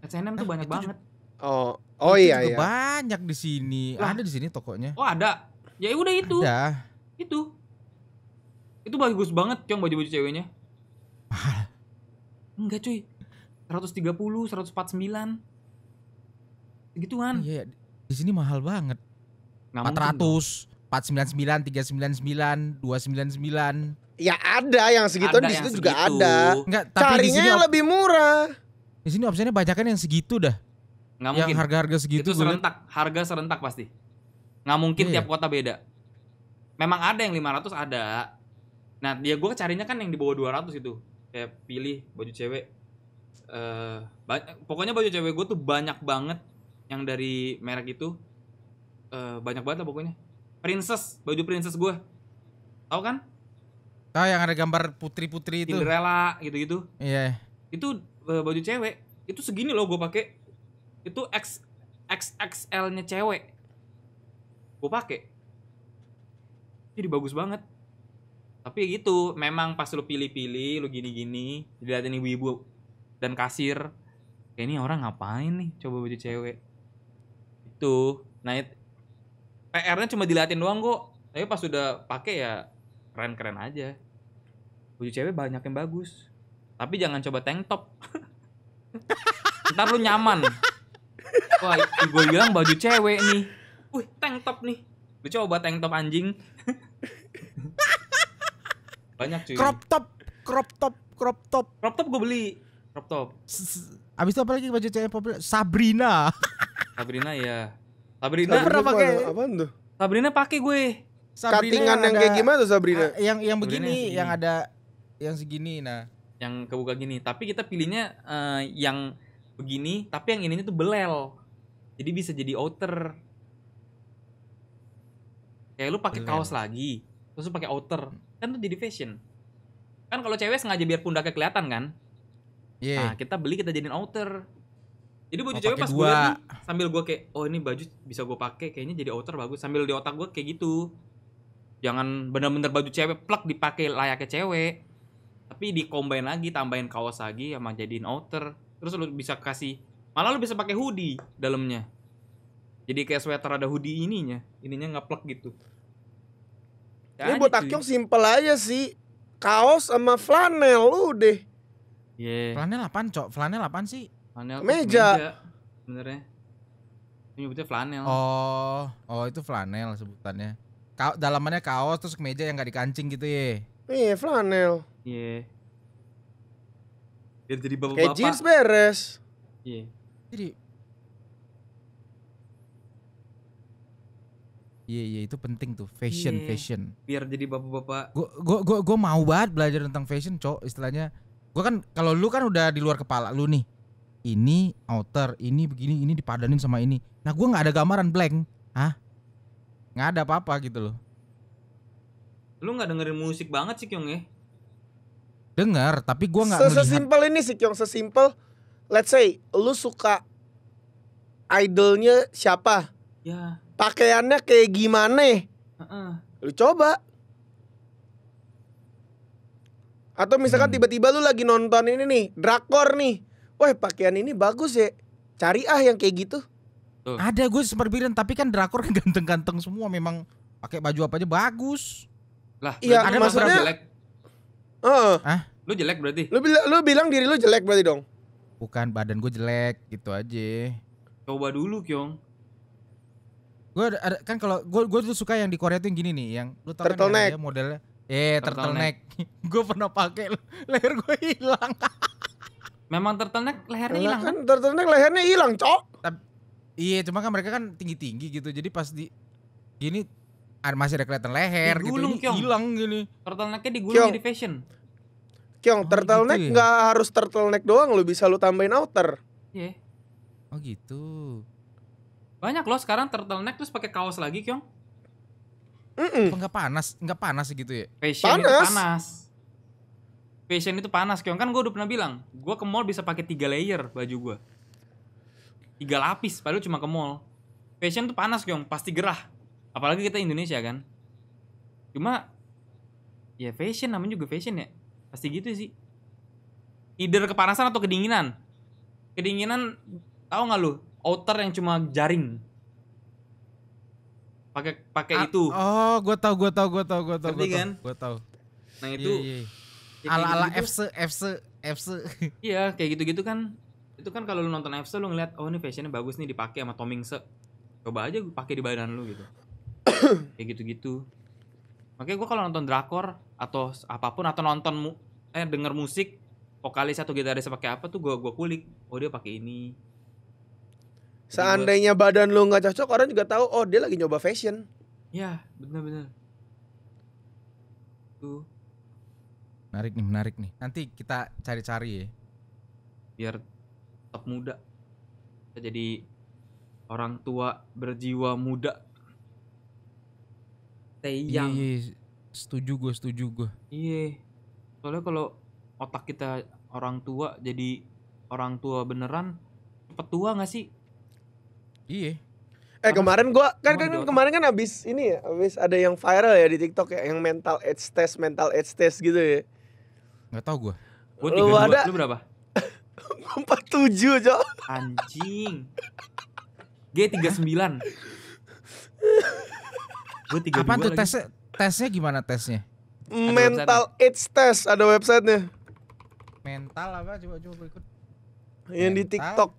H&M tuh banyak itu banget. Oh Itu iya juga iya. banyak di sini. Lah. Ada di sini tokonya. Oh ada. Ya udah itu. Ada. Itu bagus banget, Cong, baju-baju ceweknya. Enggak, cuy. 130, 149. Segituan. Iya, di sini mahal banget. Nggak mungkin dong. 400, 499, 399, 299. Ya ada yang segitu Ada di yang situ juga segitu. ada. Enggak, tapi di Carinya sini yang lebih murah. di sini opsinya banyak kan yang segitu dah. Nggak Yang mungkin. harga-harga segitu Itu gua liat. serentak, harga serentak pasti. Nggak mungkin Iya. tiap kota beda. Memang ada yang 500 ada. Nah, dia gue carinya kan yang di bawah 200 itu. Kayak pilih baju cewek. Pokoknya baju cewek gue tuh banyak banget yang dari merek itu. Banyak banget lah pokoknya. Princess, baju princess gue. Tahu kan? Oh, yang ada gambar putri-putri itu. Cinderella gitu-gitu. Iya. Itu baju cewek. Itu segini loh gue pakai. Itu XXL-nya cewek. Gue pakai. Jadi bagus banget. Tapi gitu, memang pas lu pilih-pilih, lu gini-gini, dilihatin ibu-ibu dan kasir, kayak ini orang ngapain nih coba baju cewek. Itu. Nah, PR-nya cuma dilihatin doang kok. Tapi pas udah pakai ya keren-keren aja. Baju cewek banyak yang bagus. Tapi jangan coba tank top. Ntar lu nyaman. Wah, gue bilang baju cewek nih. Wih, tank top nih. Lu coba tank top anjing. Banyak cuy. Crop top. Crop top gue beli. Crop top. Abis itu apa lagi baju cewek populer? Sabrina. Sabrina ya. Nggak pernah pakai. Apaan tuh? Sabrina pakai gue. Cuttingan yang kayak gimana tuh Sabrina? Yang Sabrina begini, yang segini. yang ada yang segini. Nah, Yang kebuka gini. Tapi kita pilihnya yang begini. Tapi yang ininya tuh belel. Jadi bisa jadi outer. Kayak lu pakai Belel. kaos lagi. Terus lu pakai outer. Kan tuh jadi fashion. Kan kalau cewek sengaja biar pundaknya kelihatan kan. Nah, iya. kita beli, kita jadiin outer. Jadi baju Oh, cewek pakai pas gue dua. liat nih, sambil gue kayak, oh ini baju bisa gue pakai, kayaknya jadi outer bagus. Sambil di otak gue kayak gitu. Jangan bener-bener baju cewek plek dipakai layaknya cewek. Tapi di-combine lagi, tambahin kaos lagi sama jadiin outer. Terus lu bisa kasih, malah lu bisa pakai hoodie dalamnya. Jadi kayak sweater ada hoodie ininya ngeplek gitu. Ya Ini aja, buat cuy. Akyong simple aja sih. Kaos sama flanel lu deh. Iya. Flanel apaan, Cok? Flanel apaan sih? Flanel tuh Kemeja. Sebenarnya. Ini nyebutnya flanel. Oh itu flanel sebutannya. Dalamannya kaos terus kemeja yang gak dikancing gitu ya. Iya, flanel. Iya. Biar jadi Kayak jeans bapak-bapak. beres. Iya. Jadi Iya itu penting tuh, fashion. Biar jadi bapak-bapak. Gue mau banget belajar tentang fashion, Cok, istilahnya. Gue kan kalau lu kan udah di luar kepala lu nih. Ini outer, ini begini, ini dipadanin sama ini. Nah, gue nggak ada gambaran blank. Hah? Nggak ada apa-apa gitu loh. Lu nggak dengerin musik banget sih Kyong ya? Dengar, tapi gue nggak melihat. Sesimpel ini sih Kyong, sesimpel. Let's say lu suka idolnya siapa? Ya. Pakaiannya kayak gimana? Lu coba. Atau misalkan tiba-tiba lu lagi nonton ini nih, drakor nih. Wah, pakaian ini bagus ya. Cari yang kayak gitu. Tuh. Ada, gue sempat bilang, tapi kan drakor kan ganteng-ganteng semua, memang pakai baju apa aja bagus. Lah, Iya, ada maksudnya jelek. Lu jelek berarti? Lu bilang diri lu jelek berarti dong? Bukan, badan gue jelek gitu aja. Coba dulu Kyong. Gue ada kan, kalau gue tuh suka yang di Korea tuh yang gini nih, yang lu tau turtleneck. kan modelnya turtleneck. Gue pernah pakai, leher gue hilang. Memang turtleneck lehernya hilang kan? Turtleneck lehernya hilang, Cok. Iya, cuma kan mereka kan tinggi-tinggi gitu, jadi pas di gini masih ada kelihatan leher Digulung, gitu, ini hilang gini. Turtlenecknya digulung jadi fashion. Kyong, turtleneck gitu ya? nggak harus turtleneck doang, lu bisa lu tambahin outer. Iya. Oh gitu. Banyak loh sekarang turtleneck terus pakai kaos lagi Kyong. Nggak panas gitu ya? Fashion itu panas. Fashion itu panas Kyong, kan gue udah pernah bilang, gue ke mall bisa pakai 3 layer baju gue. 3 lapis, padahal cuma ke mall. Fashion tuh panas Kyong, pasti gerah. Apalagi kita Indonesia kan. Cuma ya fashion, namanya juga fashion ya. Pasti gitu sih. Either kepanasan atau kedinginan. Kedinginan, tahu nggak lu? Outer yang cuma jaring. Pakai itu. Oh, gue tahu. Ngerti kan? Gue tahu. Nah itu Iya. ya Ala-ala gitu-gitu. FC. Iya, kayak gitu-gitu kan. Itu kan kalau lu nonton FC lu ngeliat, oh ini fashionnya bagus nih dipakai sama Tomingse. Coba aja pakai di badan lu gitu. Kayak gitu-gitu. Makanya gue kalau nonton drakor atau apapun, atau nonton denger musik, vokalis atau gitaris pakai apa tuh gue kulik. Oh dia pakai ini. Seandainya badan lu nggak cocok, orang juga tahu, oh dia lagi nyoba fashion. Ya, bener-bener. Tuh, Menarik nih. Nanti kita cari-cari ya. biar tetap muda. Kita jadi orang tua berjiwa muda. Stay young. Iya. Setuju gue. Iya. Soalnya kalau otak kita orang tua jadi orang tua beneran, cepet tua gak sih? Iya. Kemarin gua kan Cuma di otak. kemarin kan abis ada yang viral ya di TikTok ya, yang mental age test gitu ya. Nggak tahu gue. Gue Lu 32, ada? lu berapa? 47, Cok. Anjing. G39. Gue 32 Apaan tuh lagi. tesnya gimana tesnya? Mental age test, ada websitenya. Mental apa? Coba ikut. Yang di Mental. TikTok.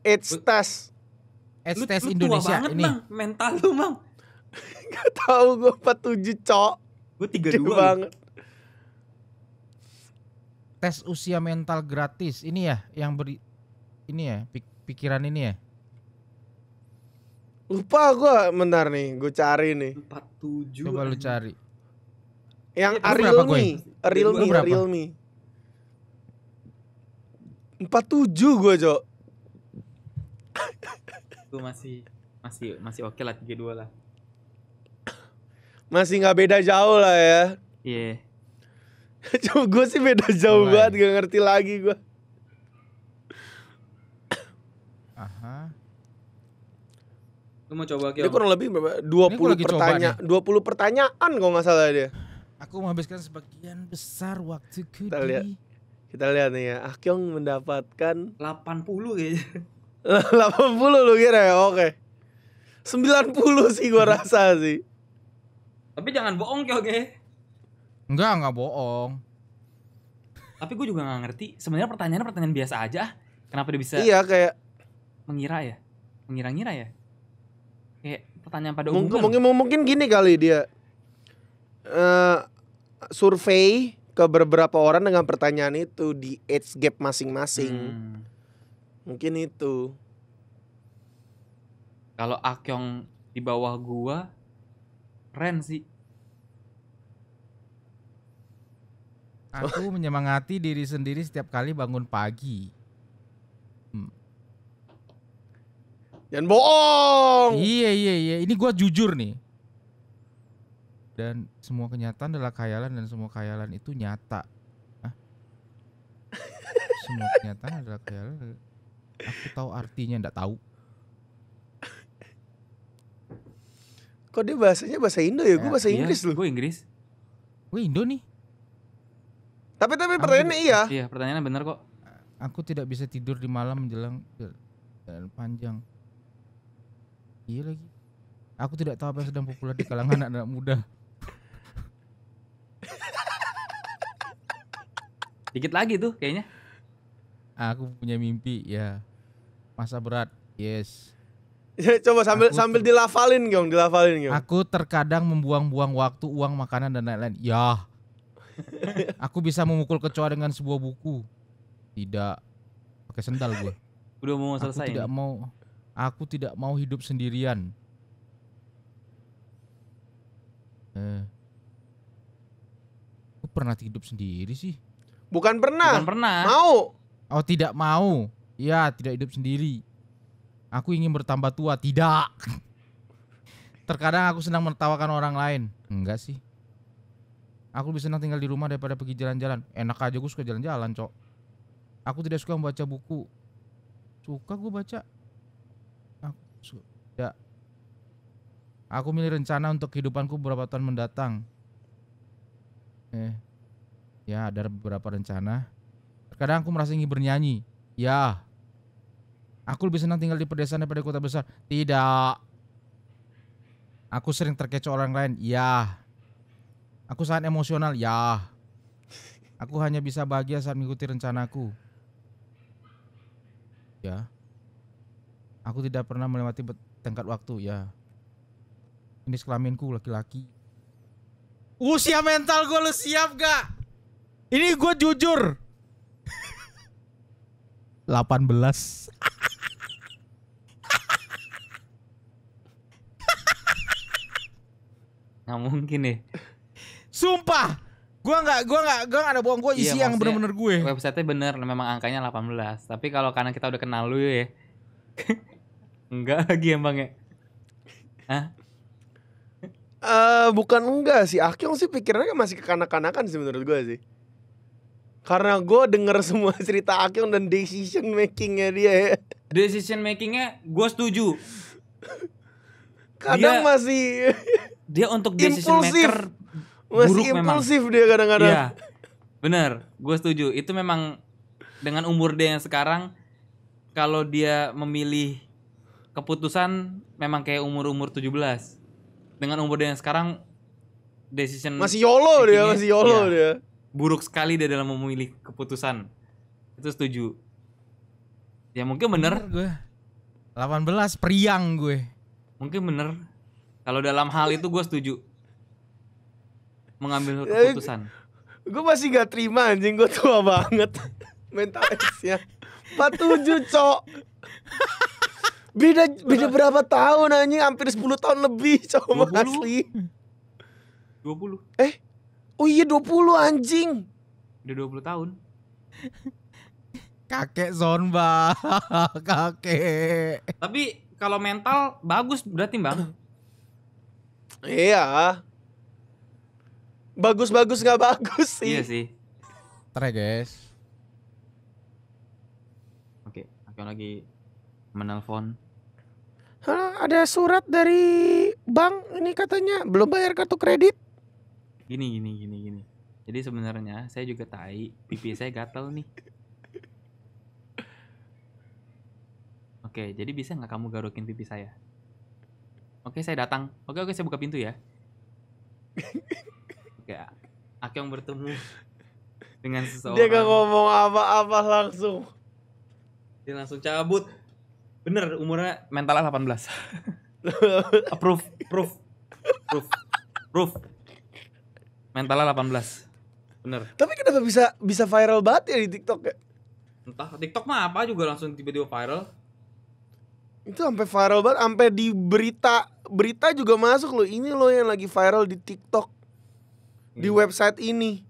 Age test. Tes Lu Indonesia tua banget, ini. Mang. Mental lu, Mang. Gak tahu gue 47, Cok. Gue Gede 32 lu. banget. Tes usia mental gratis. Ini ya yang ini ya, pikiran ini ya. Lupa gue, bentar nih, gue cari nih. 47. Coba lu anjing. cari. Yang Lu berapa, Goy? Realme, Lu berapa? Realme. 47 gue, Cok. Gue masih oke lah 32 lah. Masih nggak beda jauh lah ya. Iya. Cuma gue sih beda jauh Mulai. banget, gak ngerti lagi gue. Aha. Lu mau coba Dia Kyong? kurang lebih berapa? Ini gua 20 lagi coba pertanyaan. 20 pertanyaan kalau nggak salah dia. Aku menghabiskan sebagian besar waktuku Kita lihat. di Kita lihat nih ya. Kyong mendapatkan 80 kayaknya. 80 lu kira ya? Oke. 90 sih gue rasa sih. Tapi jangan bohong Kyong ya. Enggak bohong. Tapi gue juga nggak ngerti. Sebenarnya pertanyaan biasa aja. Kenapa dia bisa Iya kayak mengira-ngira ya? Kayak pertanyaan pada mungkin umumnya. mungkin gini kali dia survei ke beberapa orang dengan pertanyaan itu di age gap masing-masing. Mungkin itu. Kalau Akyong di bawah gua keren sih. Aku menyemangati diri sendiri setiap kali bangun pagi. Jangan bohong. Iya. Ini gua jujur nih. Dan semua kenyataan adalah khayalan dan semua khayalan itu nyata. Hah? Semua kenyataan adalah khayalan. Aku tahu artinya, enggak tahu. Kok dia bahasanya bahasa Indo ya? Gue bahasa Inggris loh. Gue Inggris. Gue Indo nih. Tapi pertanyaannya iya. Iya, pertanyaannya benar kok. Aku tidak bisa tidur di malam menjelang jalan panjang. Iya lagi. Aku tidak tahu apa yang sedang populer di kalangan anak muda. Dikit lagi tuh kayaknya. Aku punya mimpi, ya. Masa berat, yes. Coba sambil dilafalin Gong. Aku terkadang membuang-buang waktu, uang, makanan dan lain-lain. Ya. Aku bisa memukul kecoa dengan sebuah buku. Tidak. Pakai sendal gue. Udah mau selesai. Aku tidak mau hidup sendirian. Aku pernah hidup sendiri sih. Bukan pernah. Mau. Oh, tidak mau. Ya, tidak hidup sendiri. Aku ingin bertambah tua. Tidak. Terkadang aku senang menertawakan orang lain. Enggak sih. Aku lebih senang tinggal di rumah daripada pergi jalan-jalan. Enak aja gue suka jalan-jalan, Cok. Aku tidak suka membaca buku. Suka gue baca. Aku milih rencana untuk kehidupanku beberapa tahun mendatang. Ya, ada beberapa rencana. Terkadang aku merasa ingin bernyanyi. Ya. Aku lebih senang tinggal di pedesaan daripada kota besar. Tidak. Aku sering terkecoh orang lain. Ya. Aku sangat emosional. Ya. Aku hanya bisa bahagia saat mengikuti rencanaku. Ya. Aku tidak pernah melewati tenggat waktu. Ya. Ini kelaminku laki-laki. Usia mental gue, lu siap gak? Ini gue jujur. 18. Nggak mungkin deh. Sumpah. Gua nggak ada bohong. Gue isi yang bener-bener gue. Website-nya bener, memang angkanya 18. Tapi kalau karena kita udah kenal lu ya. Enggak lagi emang ya. Hah? Bukan enggak sih. Akyong sih pikirannya masih kekanak-kanakan sih menurut gue sih. Karena gue denger semua cerita Akyong dan decision makingnya dia. Decision makingnya gue setuju. Kadang masih dia untuk decision impulsif. maker Masih buruk impulsif memang. dia kadang-kadang. Iya, bener, gue setuju. Itu memang dengan umur dia yang sekarang, kalau dia memilih keputusan memang kayak umur-umur 17. Dengan umur dia yang sekarang, decision masih YOLO dia, dia. Buruk sekali dia dalam memilih keputusan. Itu setuju. Ya mungkin bener gue. 18 periang gue. Mungkin bener. Kalau dalam hal itu gue setuju. Mengambil keputusan. Gue masih gak terima anjing, gue tua banget. Mentalisnya 47 cok. Beda berapa tahun anjing, hampir 10 tahun lebih cok. Asli 20. Oh iya 20 anjing. Udah 20 tahun. Kakek Zonba. Kakek. Tapi kalau mental bagus berarti Bang. Iya. Bagus-bagus gak bagus sih. Iya sih. Ntar ya guys. Oke, aku lagi menelpon. Ada surat dari bank ini katanya belum bayar kartu kredit. Gini. Jadi sebenarnya saya juga tai, pipi saya gatal nih. Oke, jadi bisa nggak kamu garukin pipi saya? Oke, saya datang. Oke, saya buka pintu ya. Oke, Akyong bertemu dengan seseorang. Dia gak ngomong apa-apa langsung. Dia langsung cabut. Bener umurnya mentalnya 18. Proof. Mentalnya 18. Bener. Tapi kenapa bisa viral banget ya di TikTok ya? Entah TikTok mah apa juga langsung tiba-tiba viral. Itu sampai viral banget, sampai di berita juga masuk loh. Ini loh yang lagi viral di TikTok. Di website ini.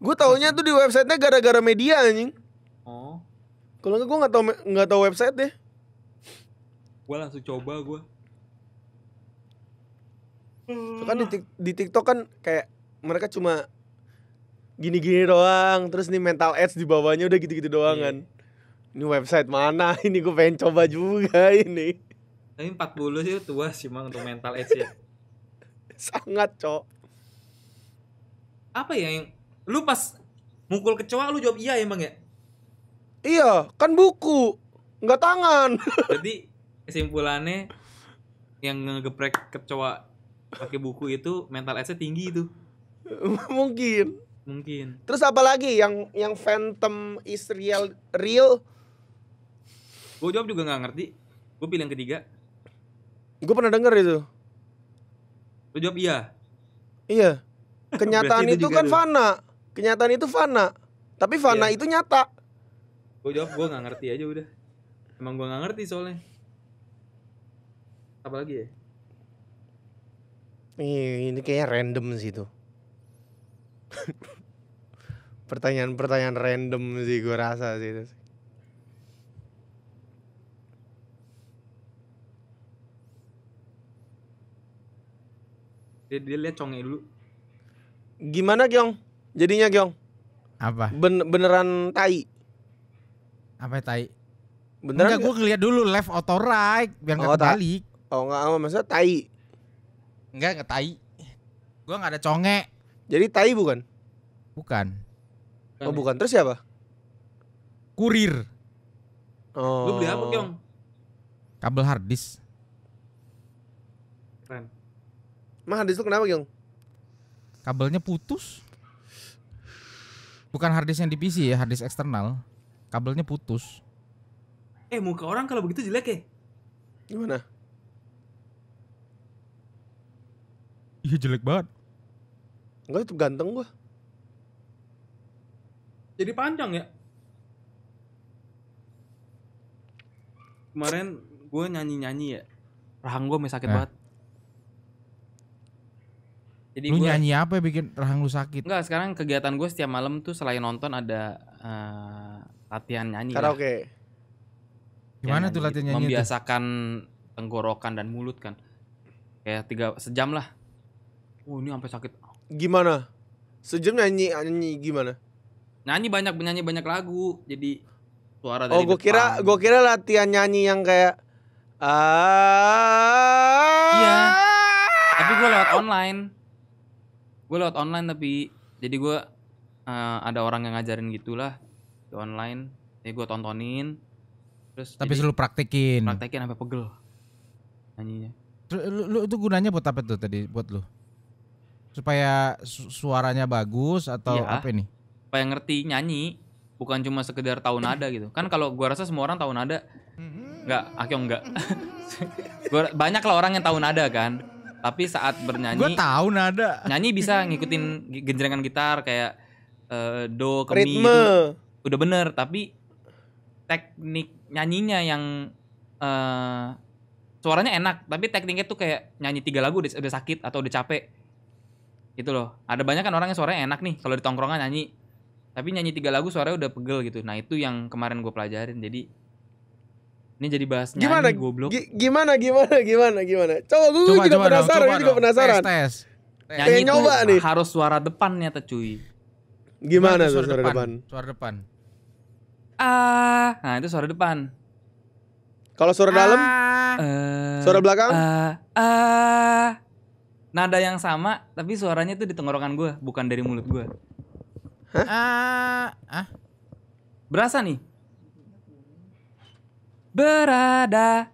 Gue taunya tuh di websitenya gara-gara media anjing. Oh. Kalau enggak gue nggak tahu website deh. Gue langsung coba gue. Kan di TikTok kan kayak mereka cuma gini-gini doang, terus nih mental ads di bawahnya udah gitu-gitu doang kan. Ini website mana? Ini gue pengen coba juga ini. Tapi 40 sih tua sih Mang untuk mental ads ya. Sangat, Cok. Apa ya yang lu pas mukul kecoa lu jawab iya emang ya? Iya, kan buku, nggak tangan. Jadi kesimpulannya yang ngegeprek kecoa pakai buku itu mental ads-nya tinggi itu. Mungkin. Terus apa lagi yang Phantom is real? Gue jawab juga nggak ngerti. Gue pilih yang ketiga. Gue pernah denger itu. Lu jawab iya. Iya. Kenyataan Berarti itu juga kan tuh. fana. Kenyataan itu fana. Tapi fana Iya. itu nyata. Gue jawab gue nggak ngerti aja udah. Emang gue nggak ngerti soalnya. Apa lagi ya? Ini kayaknya random sih itu. Pertanyaan-pertanyaan random sih gue rasa sih itu. Dia lihat conge dulu. Gimana Gyong? Jadinya Gyong? Apa? Beneran tai? Apa tai? Beneran Enggak, gue ngeliat dulu left atau right biar Oh, nggak kebalik. Oh enggak, maksudnya tai. Enggak tai. Gue nggak ada conge. Jadi tai bukan? Bukan. Oh bukan, terus siapa? Kurir. Oh. Lu beli apa Kyong? Kabel hard disk. Keren. Mah hadis lu kenapa Gyong? Kabelnya putus. Bukan hard disk yang di PC ya, hard disk eksternal. Kabelnya putus. Muka orang kalau begitu jelek ya? Gimana? Iya jelek banget. Enggak, itu ganteng gua. Jadi panjang ya? Kemarin gue nyanyi ya, rahang gue sakit banget. Jadi Lu gua, nyanyi apa ya bikin rahang lu sakit? enggak, sekarang kegiatan gue setiap malam tuh selain nonton ada latihan nyanyi. Karaoke. Gimana tuh latihan nyanyi itu? Membiasakan tenggorokan dan mulut kan. Kayak 3 sejam lah. Ini sampai sakit. Gimana? Sejam nyanyi gimana? Nyanyi banyak lagu. Jadi suara dari gue kira latihan nyanyi yang kayak Iya. Tapi gue lewat online tapi jadi gue ada orang yang ngajarin gitulah di online. Jadi gue tontonin. Terus Tapi selalu praktekin sampai pegel nyanyinya. Lu itu gunanya buat apa tuh tadi buat lu? Supaya suaranya bagus atau Iya. apa ini? Supaya ngerti nyanyi, bukan cuma sekedar tahu nada gitu. Kan kalau gua rasa semua orang tahu nada. Enggak. Banyak lah orang yang tahu nada kan. Tapi saat bernyanyi, Gua tahu nada. nyanyi bisa ngikutin genjrengan gitar kayak do ke mi ritme. itu udah bener, tapi teknik nyanyinya yang suaranya enak, tapi tekniknya tuh kayak nyanyi 3 lagu udah sakit atau udah capek. Gitu loh. Ada banyak kan orang yang suaranya enak nih kalau di tongkrongan nyanyi. Tapi nyanyi 3 lagu suaranya udah pegel gitu. Nah, itu yang kemarin gue pelajarin. Jadi ini jadi bahas nyanyi goblok. Gimana? Coba gue juga penasaran. Tes. Nyanyi Pengen nyoba tuh nih. harus suara depan nyata cuy. Gimana tuh suara depan? Suara depan. Nah itu suara depan. Kalau suara dalam? Suara belakang? Nada yang sama tapi suaranya tuh di tenggorokan gue, bukan dari mulut gue. Berasa nih. Berada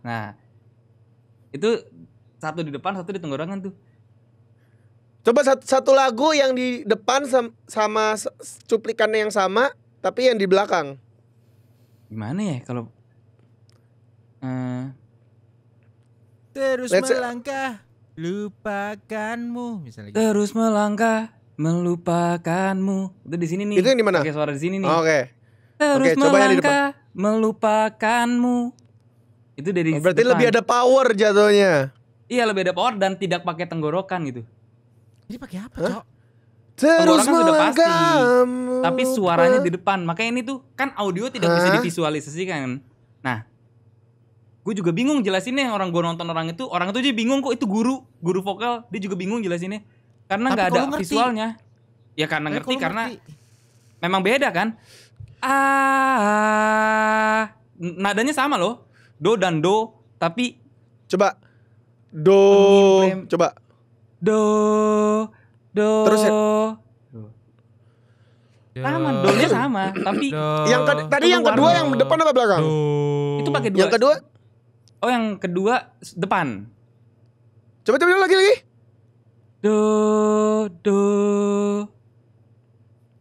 Nah, itu satu di depan, satu di tenggorokan tuh. Coba satu lagu yang di depan sama cuplikannya yang sama, tapi yang di belakang. Gimana ya kalau Terus Let's say- melangkah lupakanmu misalnya gitu. terus melangkah melupakanmu. Itu di sini nih. Itu yang di mana? Pakai suara di sini nih. Oke. Terus Oke, coba yang di melangkah melupakanmu. Itu dari Berarti depan. lebih ada power jatuhnya. Iya, lebih ada power dan tidak pakai tenggorokan gitu. Jadi pakai apa, Cok? Terus Tenggorokan sudah pasti, melangkah tapi suaranya di depan. Makanya ini tuh kan audio tidak bisa divisualisasikan. Nah, gue juga bingung jelasinnya. Orang gue nonton orang itu aja bingung kok, itu guru vokal, dia juga bingung jelasinnya karena Tapi nggak ada kalau ngerti. visualnya. Ya karena Tapi ngerti kalau karena ngerti. memang beda kan. Nadanya sama loh, do dan do, tapi Coba do. Pengimplim. Coba. do. Terus ya? Sama, do-nya sama, tapi Yang tadi yang kedua yang depan apa belakang? itu pakai dua. Yang kedua? Oh, yang kedua depan. Coba lagi. Do.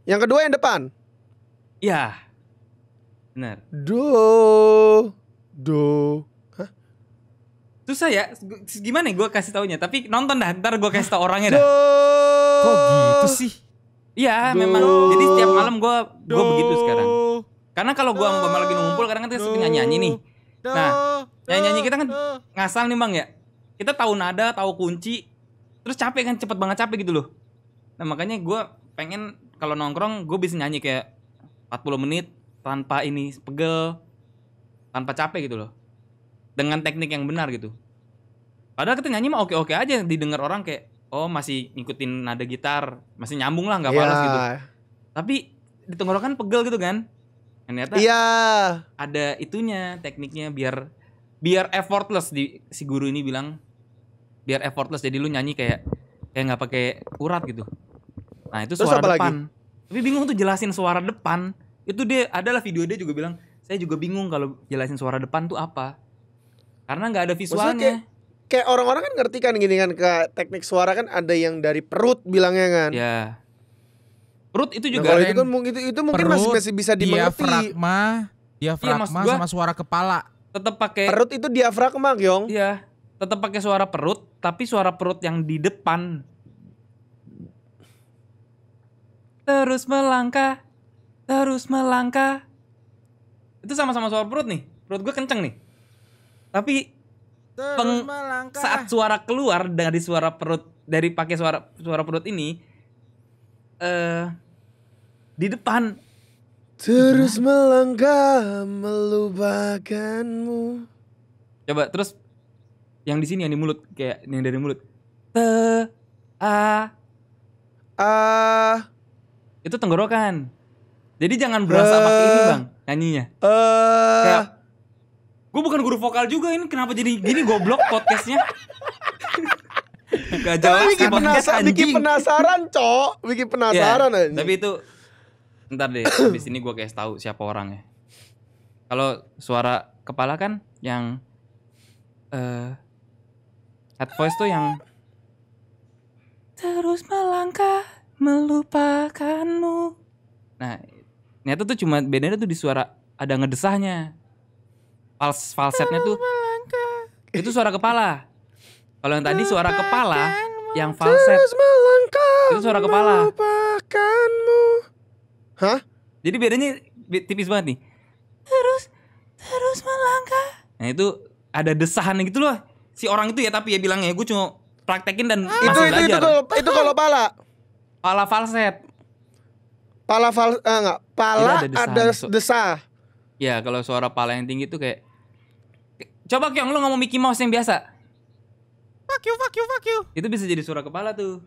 Yang kedua yang depan. Ya. Benar. Do. Hah? Susah ya. Gimana gue kasih taunya? Tapi nonton dah, ntar gue kasih tau orangnya dah. Kok gitu sih? Iya, Do. memang. Jadi setiap malam gue begitu sekarang. Karena kalau gue sama Bambang lagi ngumpul, kadang kan kita suka nyanyi nih. Nah, nyanyi kita kan ngasal nih Bang ya. Kita tahu nada, tahu kunci, terus capek kan, cepet banget capek gitu loh. Nah makanya gue pengen kalau nongkrong gue bisa nyanyi kayak 40 menit tanpa ini pegel, tanpa capek gitu loh. Dengan teknik yang benar gitu. Padahal kita nyanyi mah oke-oke aja, didengar orang kayak oh masih ngikutin nada gitar, masih nyambung lah, nggak falas gitu. Tapi di tenggorokan pegel gitu kan. Ternyata Iya. ada itunya, tekniknya biar effortless. Si guru ini bilang biar effortless, jadi lu nyanyi kayak nggak pakai urat gitu. Nah itu Terus suara apa depan. Tapi bingung tuh jelasin suara depan. Itu dia adalah video, dia juga bilang saya juga bingung kalau jelasin suara depan tuh apa, karena nggak ada visualnya. Kayak orang-orang kan ngerti kan gini kan, ke teknik suara kan ada yang dari perut bilangnya kan. Ya perut itu Nah, juga kalau itu kan itu mungkin masih bisa dimengerti. Diafragma Iya, maksud gua- sama suara kepala. tetap pakai. Perut itu diafragma, Gyong. Iya, tetap pakai suara perut, tapi suara perut yang di depan. Terus melangkah. Itu sama-sama suara perut nih. Perut gue kenceng nih. Tapi saat suara keluar dari suara perut, dari pakai suara perut ini, di depan. Terus melangkah melupakanmu. Coba terus yang di sini, yang di mulut, kayak yang dari mulut. Itu tenggorokan. Jadi jangan berasa pakai ini Bang nyanyinya. Kayak gue bukan guru vokal juga, ini kenapa jadi gini goblok podcastnya? Gak jelas bikin penasaran, Cok. Bikin penasaran ya, aja. tapi itu ntar deh, habis ini gue kasih tahu siapa orangnya. Kalau suara kepala kan yang head voice tuh yang terus melangkah melupakanmu. Nah, ternyata tuh cuma bedanya tuh di suara, ada ngedesahnya. Falsetnya tuh itu suara kepala. Kalau yang tadi suara kepala, yang falset Terus melangkah itu suara kepala. melupakanmu. Hah? Jadi bedanya tipis banget nih. Terus melangkah. Nah itu ada desahan gitu loh. Si orang itu ya, tapi ya bilangnya gue cuma praktekin dan masih belajar. Itu kalau pala. Pala falset. Pala enggak. Pala Ini ada desah. Ya kalau suara pala yang tinggi tuh kayak, coba Kyong lu ngomong Mickey Mouse yang biasa. Fuck you. Itu bisa jadi suara kepala tuh.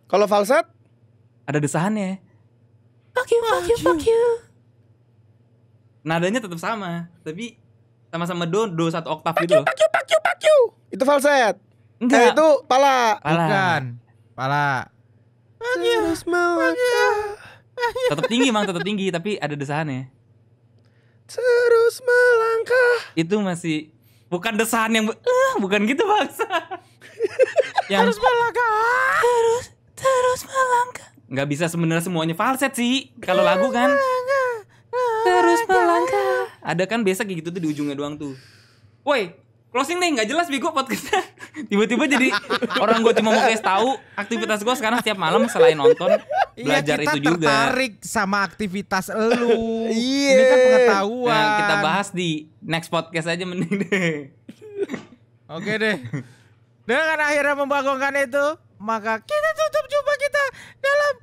Kalau falset? Ada desahannya. Fuck you. Nadanya tetap sama, tapi sama-sama do satu oktav gitu loh. Fuck you. Itu falset. Enggak. Itu pala. Bukan. Pala. Terus melangkah. Tetap tinggi tapi ada desahannya. Terus melangkah. Itu masih Bukan desahan yang bukan gitu bangsa. Yang Terus melangkah. terus melangkah. Nggak bisa sebenarnya semuanya falset sih kalau lagu kan. Terus melangkah. Ada kan biasa kayak gitu tuh di ujungnya doang tuh. Woi, closing nih nggak jelas bego podcastnya. Tiba-tiba jadi orang gue cuma mau kasih tahu aktivitas gue sekarang setiap malam selain nonton belajar Iya, kita itu juga. tertarik sama aktivitas elu. Iya. Ini kan pengetahuan. Nah, kita bahas di next podcast aja mending deh. Oke deh. Dengan akhirnya membangunkan itu, maka kita tutup jumpa kita dalam